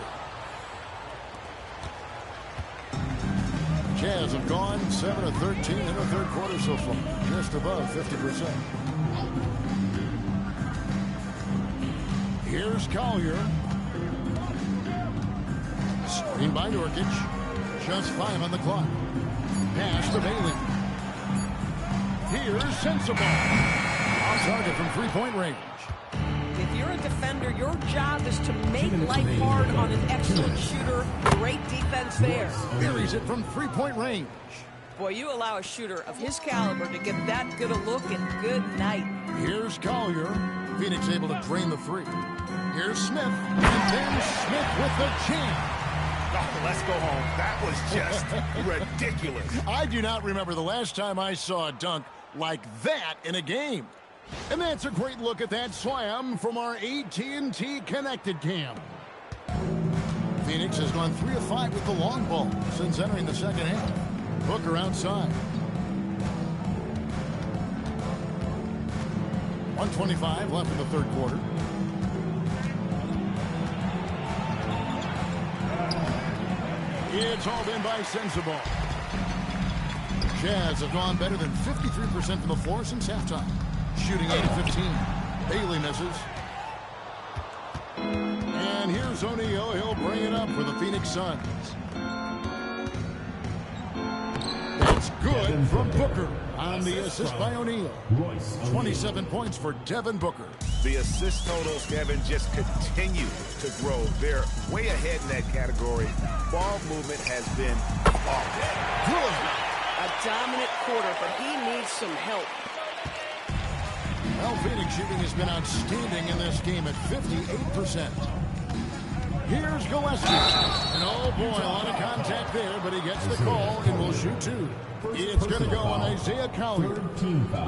Jazz have gone 7 of 13 in the third quarter so far, just above 50%. Here's Collier. Screen by Nurkic. Just 5 on the clock. Pass to Bailey. Here's Sensabaugh. On target from three-point range. If you're a defender, your job is to make life hard on an excellent shooter. Great defense there. Buries it from three-point range. Boy, you allow a shooter of his caliber to get that good a look, and good night. Here's Collier. Phoenix able to drain the three. Here's Smith. And then Smith with the jam. Oh, let's go home. That was just ridiculous. I do not remember the last time I saw a dunk like that in a game. And that's a great look at that slam from our AT&T Connected Cam. Phoenix has gone 3 of 5 with the long ball since entering the second half. Booker outside. 1:25 left in the third quarter. It's all been by Sensabaugh. Jazz have gone better than 53% from the floor since halftime. Shooting 8 of 15. Bailey misses. And here's O'Neal. He'll bring it up for the Phoenix Suns. That's good from Booker on the assist by O'Neal. 27 points for Devin Booker. The assist totals, Kevin, just continue to grow. They're way ahead in that category. Ball movement has been off. Good. A dominant quarter, but he needs some help. Well, Phoenix shooting has been outstanding in this game at 58%. Here's Gillespie. And oh boy, a lot of contact there, but he gets the call and will shoot 2. It's going to go on Isaiah Collier.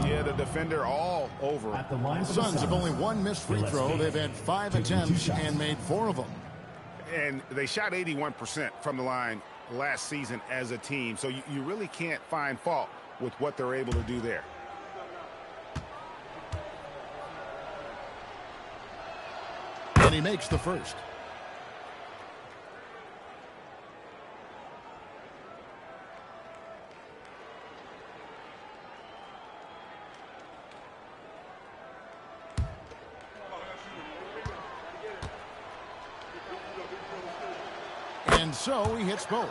Yeah, the defender all over. The Suns have only 1 missed free throw. They've had 5 attempts and made 4 of them. And they shot 81% from the line last season as a team. So you really can't find fault with what they're able to do there. And he makes the first. And so he hits both.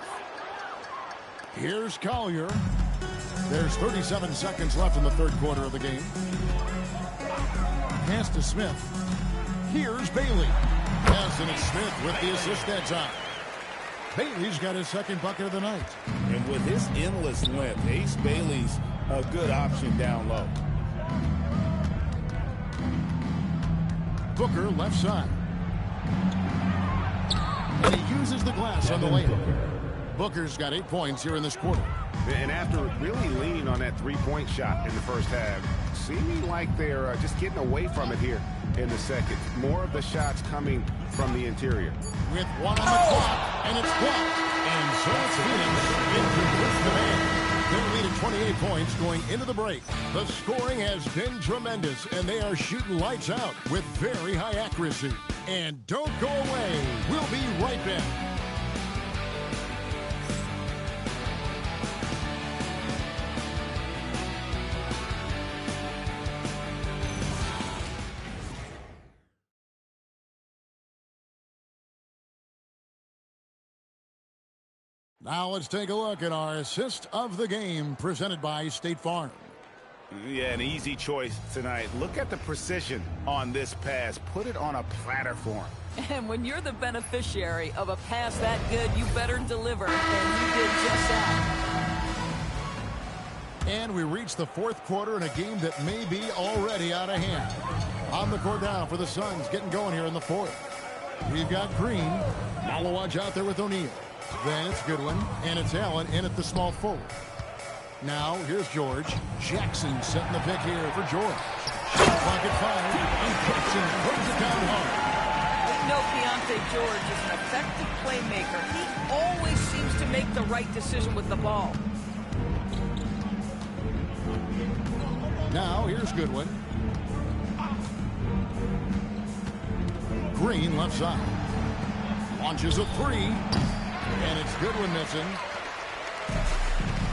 Here's Collier. There's 37 seconds left in the third quarter of the game. Pass to Smith. Here's Bailey. Yes, and it's Smith with the assist that time. Bailey's got his second bucket of the night. And with his endless length, Ace Bailey's a good option down low. Booker left side. And he uses the glass on the layup. Booker's got 8 points here in this quarter. And after really leaning on that three-point shot in the first half, seeming like they're just getting away from it here in the second. More of the shots coming from the interior. With 1 on the clock, and it's blocked. And so it's Phoenix into this demand. They're leading 28 points going into the break. The scoring has been tremendous, and they are shooting lights out with very high accuracy. And don't go away. We'll be right back. Now let's take a look at our assist of the game presented by State Farm. Yeah, an easy choice tonight. Look at the precision on this pass. Put it on a platter for him. And when you're the beneficiary of a pass that good, you better deliver, and you did just that. And we reach the fourth quarter in a game that may be already out of hand. On the court now for the Suns, getting going here in the fourth. We've got Green. Malawaj out there with O'Neal. Then it's Goodwin, and it's Allen in at the small forward. Now, here's George. Jackson setting the pick here for George. pocket 5. And Jackson throws it down hard. We know Keontae George is an effective playmaker. He always seems to make the right decision with the ball. Now, here's Goodwin. Green left side. Launches a 3. And it's Goodwin missing.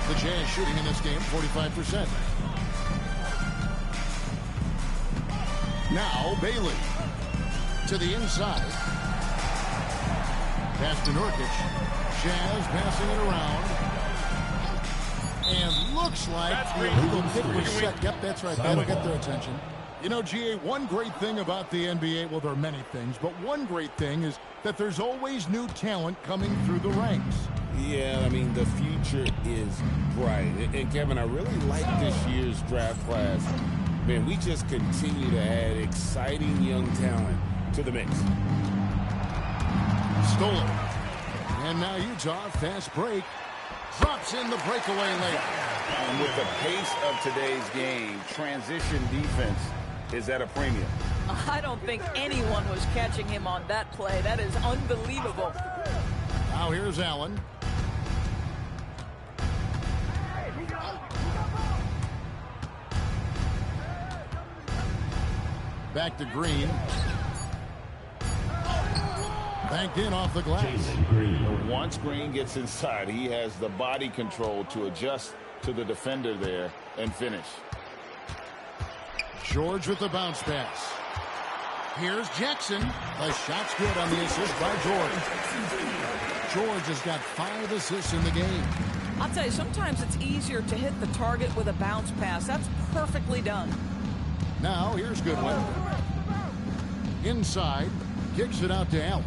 The Jazz shooting in this game 45%. Now Bailey to the inside. Pass to Nurkic. Jazz passing it around. And looks like the illegal pick was set. Yep, that's right. That'll get their attention. You know, GA, one great thing about the NBA, well, there are many things, but one great thing is that there's always new talent coming through the ranks. Yeah, I mean, the future is bright. And Kevin, I really like this year's draft class. Man, we just continue to add exciting young talent to the mix. Stolen. And now Utah, fast break. Drops in the breakaway layup. And with the pace of today's game, transition defense is at a premium. I don't think anyone was catching him on that play. That is unbelievable. Now here's Allen. Back to Green. Banked in off the glass. Once Green gets inside, he has the body control to adjust to the defender there and finish. George with the bounce pass. Here's Jackson. The shot's good on the assist by George. George has got 5 assists in the game. I'll tell you, sometimes it's easier to hit the target with a bounce pass. That's perfectly done. Now here's Goodwin. Inside. Kicks it out to Allen.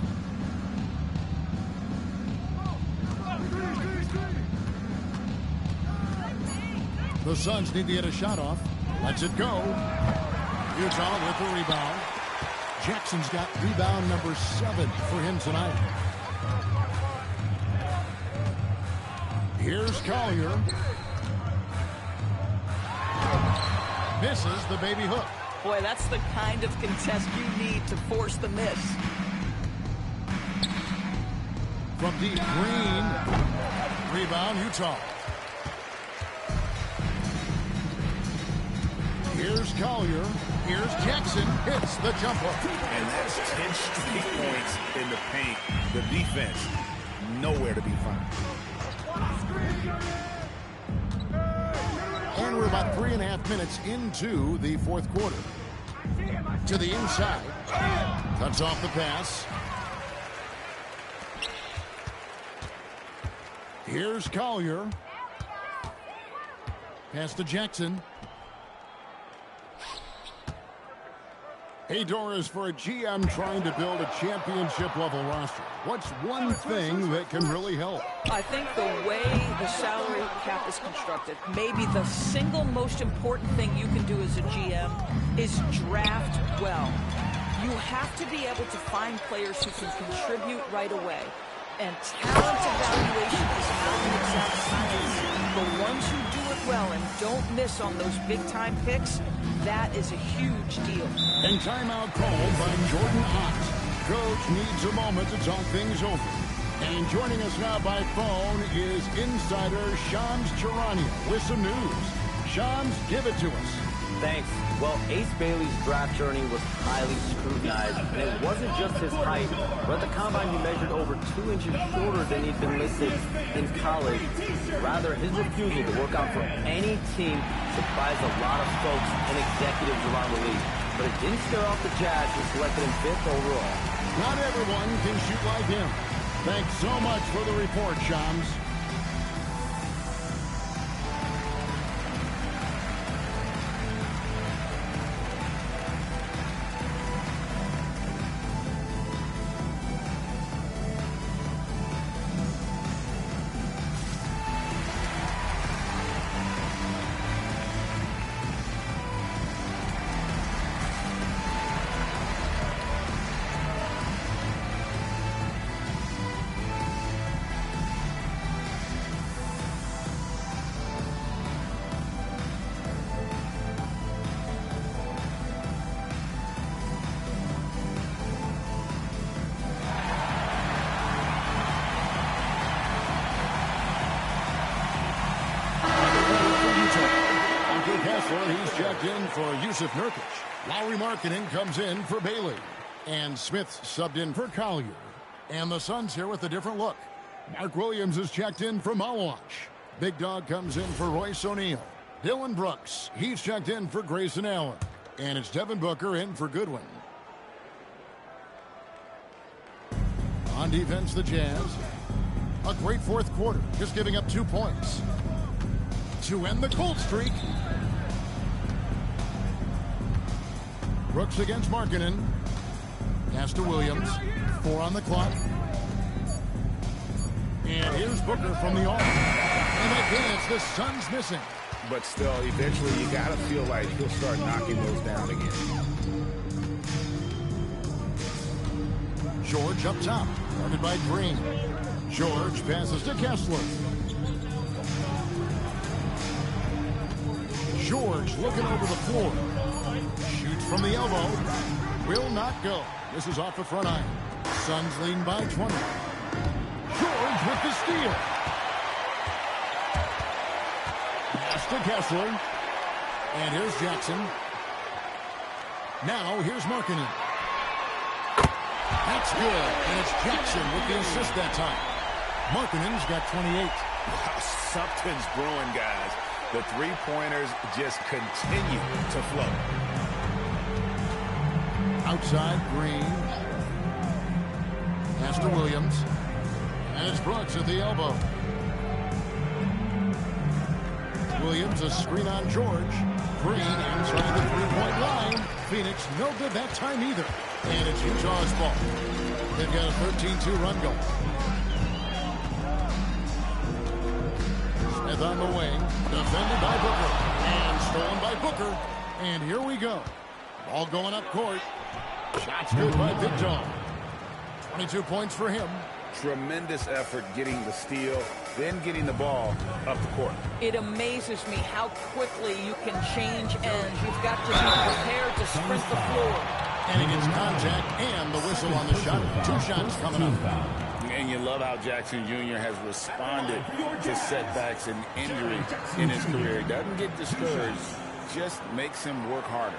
The Suns need to get a shot off. Lets it go. Utah with the rebound. Jackson's got rebound number 7 for him tonight. Here's Collier. Misses the baby hook. Boy, that's the kind of contest you need to force the miss. From deep, Green. Rebound, Utah. Here's Collier. Here's Jackson. Hits the jumper. And that's 10 straight points in the paint. The defense, nowhere to be found. And we're about 3.5 minutes into the fourth quarter. To the inside. Cuts off the pass. Here's Collier. Pass to Jackson. Hey, Doris, for a GM trying to build a championship-level roster, what's one thing that can really help? I think the way the salary cap is constructed, maybe the single most important thing you can do as a GM is draft well. You have to be able to find players who can contribute right away. And talent evaluation is not an exact science. The ones who do it well and don't miss on those big-time picks, that is a huge deal. And timeout called by Jordan Ott. Coach needs a moment to talk things over. And joining us now by phone is insider Shams Charania with some news. Shams, give it to us. Thanks. Well, Ace Bailey's draft journey was highly scrutinized, and it wasn't just his height, but at the combine he measured over 2 inches shorter than he'd been listed in college. Rather, his refusal to work out for any team surprised a lot of folks and executives around the league. But it didn't scare off the Jazz, who selected him 5th overall. Not everyone can shoot like him. Thanks so much for the report, Shams. checked in for Yusuf Nurkic. Lauri Markkanen comes in for Bailey. And Smith subbed in for Collier. And the Suns here with a different look. Mark Williams is checked in for Malawach. Big Dog comes in for Royce O'Neal. Dylan Brooks, he's checked in for Grayson Allen. And it's Devin Booker in for Goodwin. On defense, the Jazz. A great fourth quarter, just giving up 2 points. To end the cold streak. Brooks against Markkanen. Pass to Williams. 4 on the clock. And here's Booker from the arc. And again, it's the Suns missing. But still, eventually you got to feel like he'll start knocking those down again. George up top. Guarded by Green. George passes to Kessler. George looking over the floor. Shoots from the elbow. Will not go. This is off the front iron. Suns lean by 20. George with the steal. Pass to Kessler. And here's Jackson. Now here's Markkanen. That's good. And it's Jackson with the assist that time. Markkanen's got 28. Wow, something's brewing, guys. The three-pointers just continue to flow. Outside, Green. Pass to Williams. And it's Brooks at the elbow. Williams, a screen on George. Green inside the three-point line. Phoenix, no good that time either. And it's Utah's ball. They've got a 13-2 run going. Smith on the wing. Defended by Booker. And stolen by Booker. And here we go. Ball going up court. Shots good by Big Dog. 22 points for him. Tremendous effort getting the steal, then getting the ball up the court. It amazes me how quickly you can change ends. You've got to be prepared to sprint the floor. And he gets contact and the whistle on the shot. 2 shots coming up. And you love how Jackson Jr. has responded to setbacks and injury in his career. He doesn't get discouraged, just makes him work harder.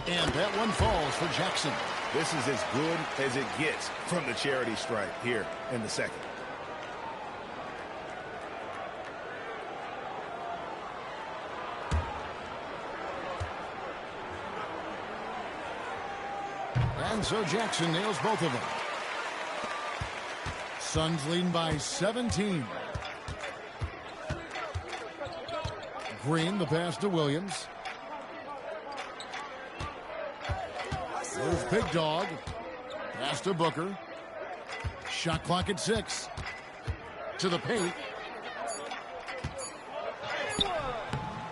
And that one falls for Jackson. This is as good as it gets from the charity stripe here in the second. And so Jackson nails both of them. Suns leading by 17. Green, the pass to Williams. There's Big Dog. Pass to Booker. Shot clock at 6. To the paint.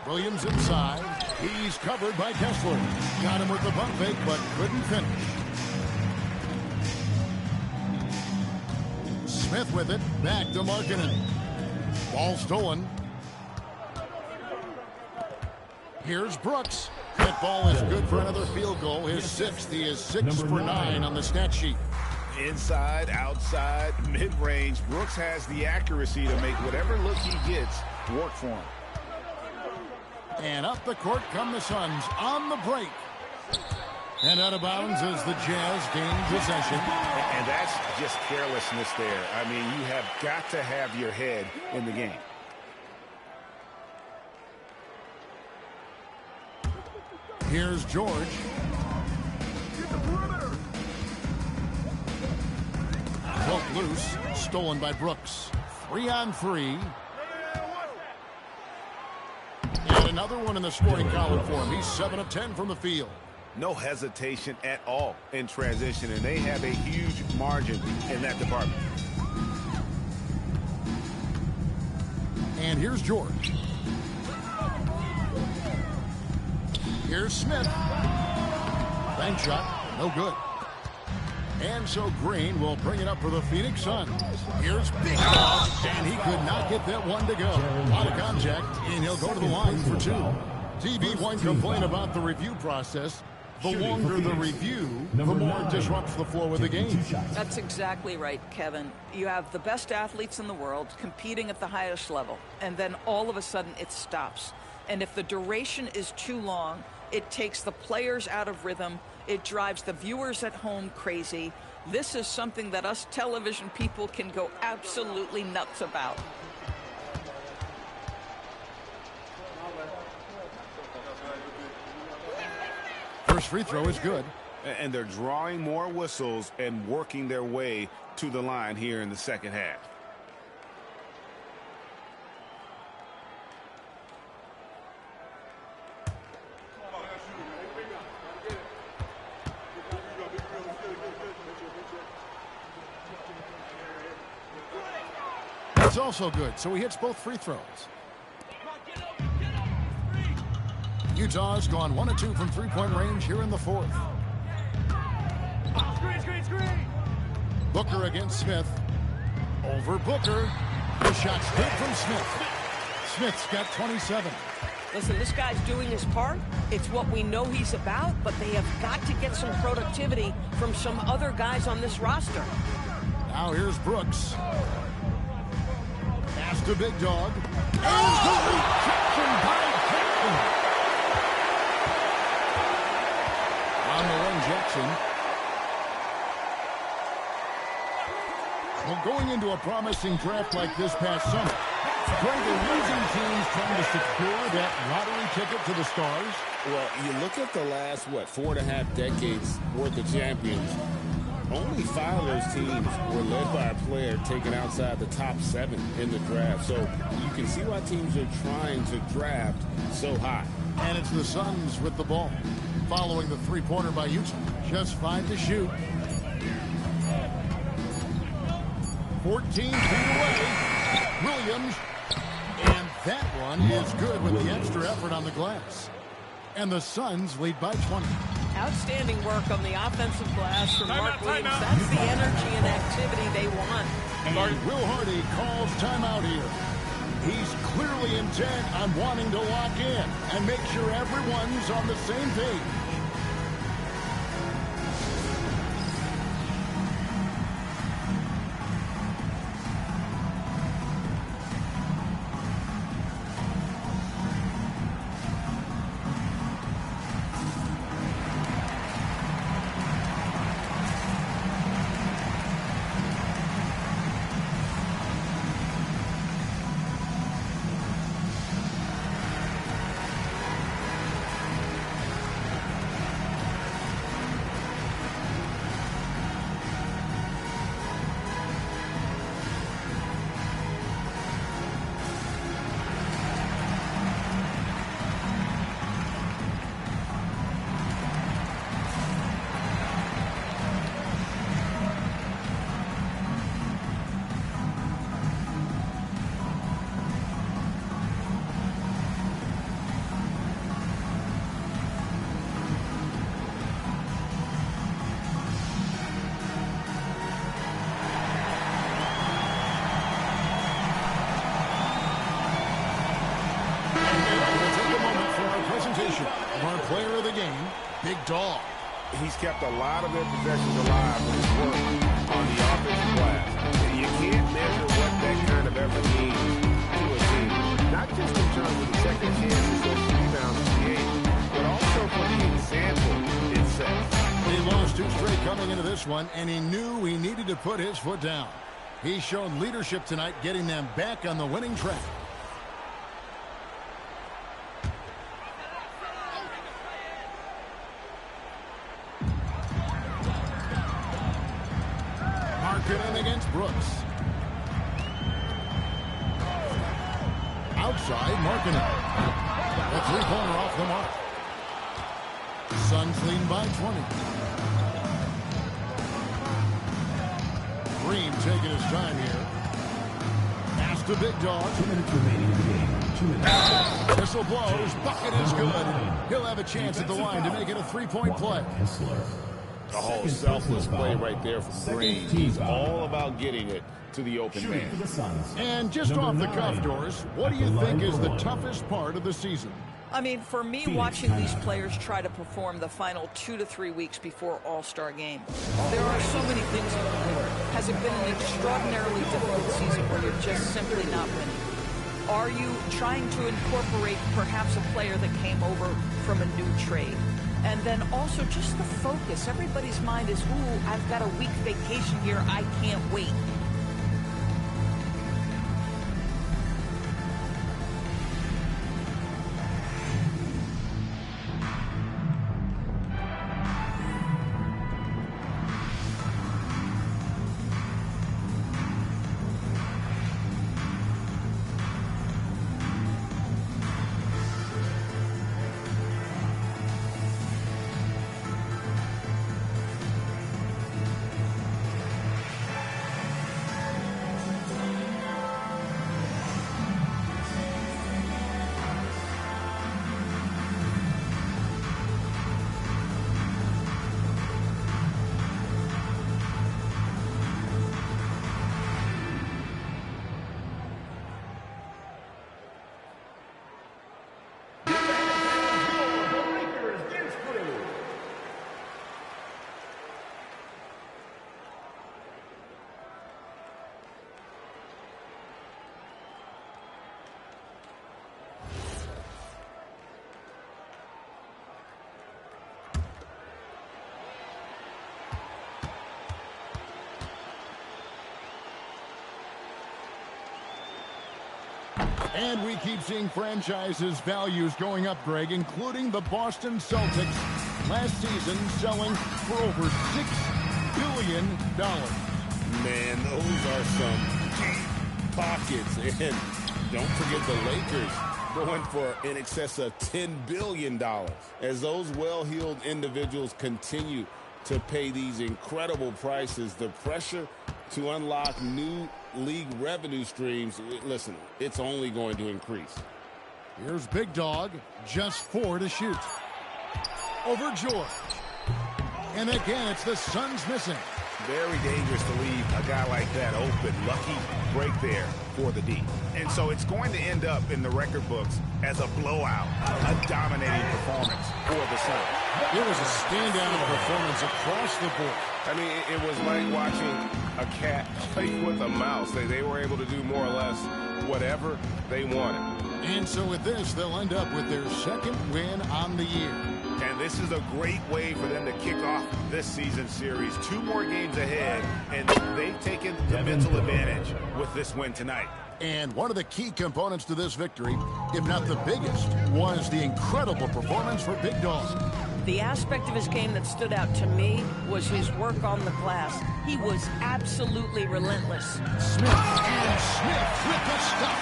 Williams inside. He's covered by Kessler. Got him with the bump fake, but couldn't finish. Smith with it. Back to Markkanen. Ball stolen. Here's Brooks. That ball is good for another field goal. His 6th. He is 6 for 9 on the stat sheet. Inside, outside, mid-range. Brooks has the accuracy to make whatever look he gets work for him. And up the court come the Suns on the break. And out of bounds as the Jazz gain possession. And that's just carelessness there. I mean, you have got to have your head in the game. Here's George. Broke loose. Stolen by Brooks. 3-on-3. And another one in the scoring column for him. He's 7 of 10 from the field. No hesitation at all in transition, and they have a huge margin in that department. And here's George. Here's Smith. Bank shot, no good. And so Green will bring it up for the Phoenix Suns. Here's Big Dog, and he could not get that one to go. A lot of contact, and he'll go to the line for 2. TB won't complain about the review process. The longer the review, the more it disrupts the flow of the game. That's exactly right, Kevin. You have the best athletes in the world competing at the highest level, and then all of a sudden it stops. And if the duration is too long, it takes the players out of rhythm. It drives the viewers at home crazy. This is something that us television people can go absolutely nuts about. First free throw is good. And they're drawing more whistles and working their way to the line here in the second half. That's also good, so he hits both free throws. Utah's gone 1 of 2 from three-point range here in the fourth. Booker against Smith. Over Booker. The shot's good from Smith. Smith's got 27. Listen, this guy's doing his part. It's what we know he's about, but they have got to get some productivity from some other guys on this roster. Now here's Brooks. Pass to Big Dog. And the rejection by Jackson. On the run, Jackson. Well, going into a promising draft like this past summer, Greg, the losing teams trying to secure that lottery ticket to the stars? Well, you look at the last, 4.5 decades worth of champions. Only 5 of those teams were led by a player taken outside the top 7 in the draft. So you can see why teams are trying to draft so high. And it's the Suns with the ball. Following the three-pointer by Utah. Just 5 to shoot. 14 feet away. Williams. And that one is good with the extra effort on the glass. And the Suns lead by 20. Outstanding work on the offensive glass from Mark Williams. That's the energy and activity they want. And Will Hardy calls timeout here. He's clearly intent on wanting to lock in and make sure everyone's on the same page. Our player of the game, Big Dog. He's kept a lot of their possessions alive with his work on the offensive glass. And you can't measure what that kind of effort means to a team. Not just in terms of the second chances, those rebounds create, but also for the example it sets. He lost 2 straight coming into this one, and he knew he needed to put his foot down. He's shown leadership tonight, getting them back on the winning track. Markkanen against Brooks. Outside, Markkanen. A three-pointer off the mark. Suns lead by 20. Green taking his time here. Pass to Big Dog. 2 minutes remaining in the game. 2 minutes. Whistle blows. Bucket is good. He'll have a chance at the line to make it a three-point play. The whole selfless play right there from Green. He's all about getting it to the open man. And just off the cuff, Doris, what do you think is the toughest part of the season? I mean, for me, watching these players try to perform the final 2 to 3 weeks before All-Star game, there are so many things to consider. Has it been an extraordinarily difficult season where you're just simply not winning? Are you trying to incorporate perhaps a player that came over from a new trade? And then also just the focus. Everybody's mind is, ooh, I've got a week vacation here. I can't wait. And we keep seeing franchises' values going up, Greg, including the Boston Celtics last season selling for over $6 billion. Man, those are some deep pockets. And don't forget the Lakers going for in excess of $10 billion. As those well-heeled individuals continue to pay these incredible prices, the pressure to unlock new league revenue streams, listen, it's only going to increase. Here's Big Dog, just 4 to shoot. Over George. And again, it's the Suns missing. Very dangerous to leave a guy like that open. Lucky break there for the D. And so it's going to end up in the record books as a blowout, a dominating performance for the Suns. It was a standout performance across the board. I mean, it was like watching a cat play with a mouse. They were able to do more or less whatever they wanted. And so with this, they'll end up with their second win on the year. And this is a great way for them to kick off this season series. 2 more games ahead, and they've taken the mental advantage with this win tonight. And one of the key components to this victory, if not the biggest, was the incredible performance for Big Dog. The aspect of his game that stood out to me was his work on the glass. He was absolutely relentless. Smith and Smith with the stuff.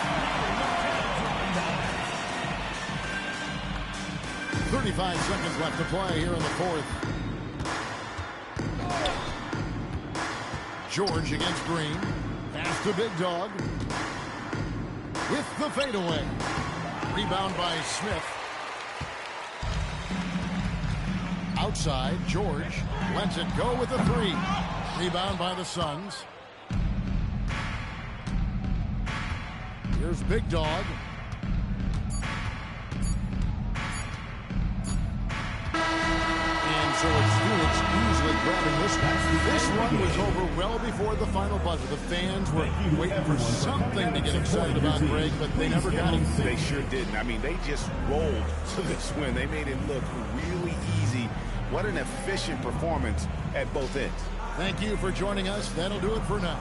35 seconds left to play here in the fourth. George against Green. Pass to Big Dog. With the fadeaway. Rebound by Smith. Outside, George lets it go with a 3. Rebound by the Suns. Here's Big Dog. And so it's Felix easily grabbing this one. This one was over well before the final buzzer. The fans were waiting for something to get excited about, Greg, but they never got it. They sure didn't. I mean, they just rolled to this win. They made it look really easy. What an efficient performance at both ends. Thank you for joining us. That'll do it for now.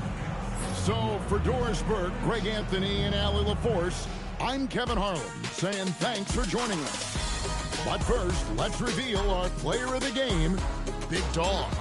So for Doris Burke, Greg Anthony, and Allie LaForce, I'm Kevin Harlan saying thanks for joining us. But first, let's reveal our player of the game, Big Dog.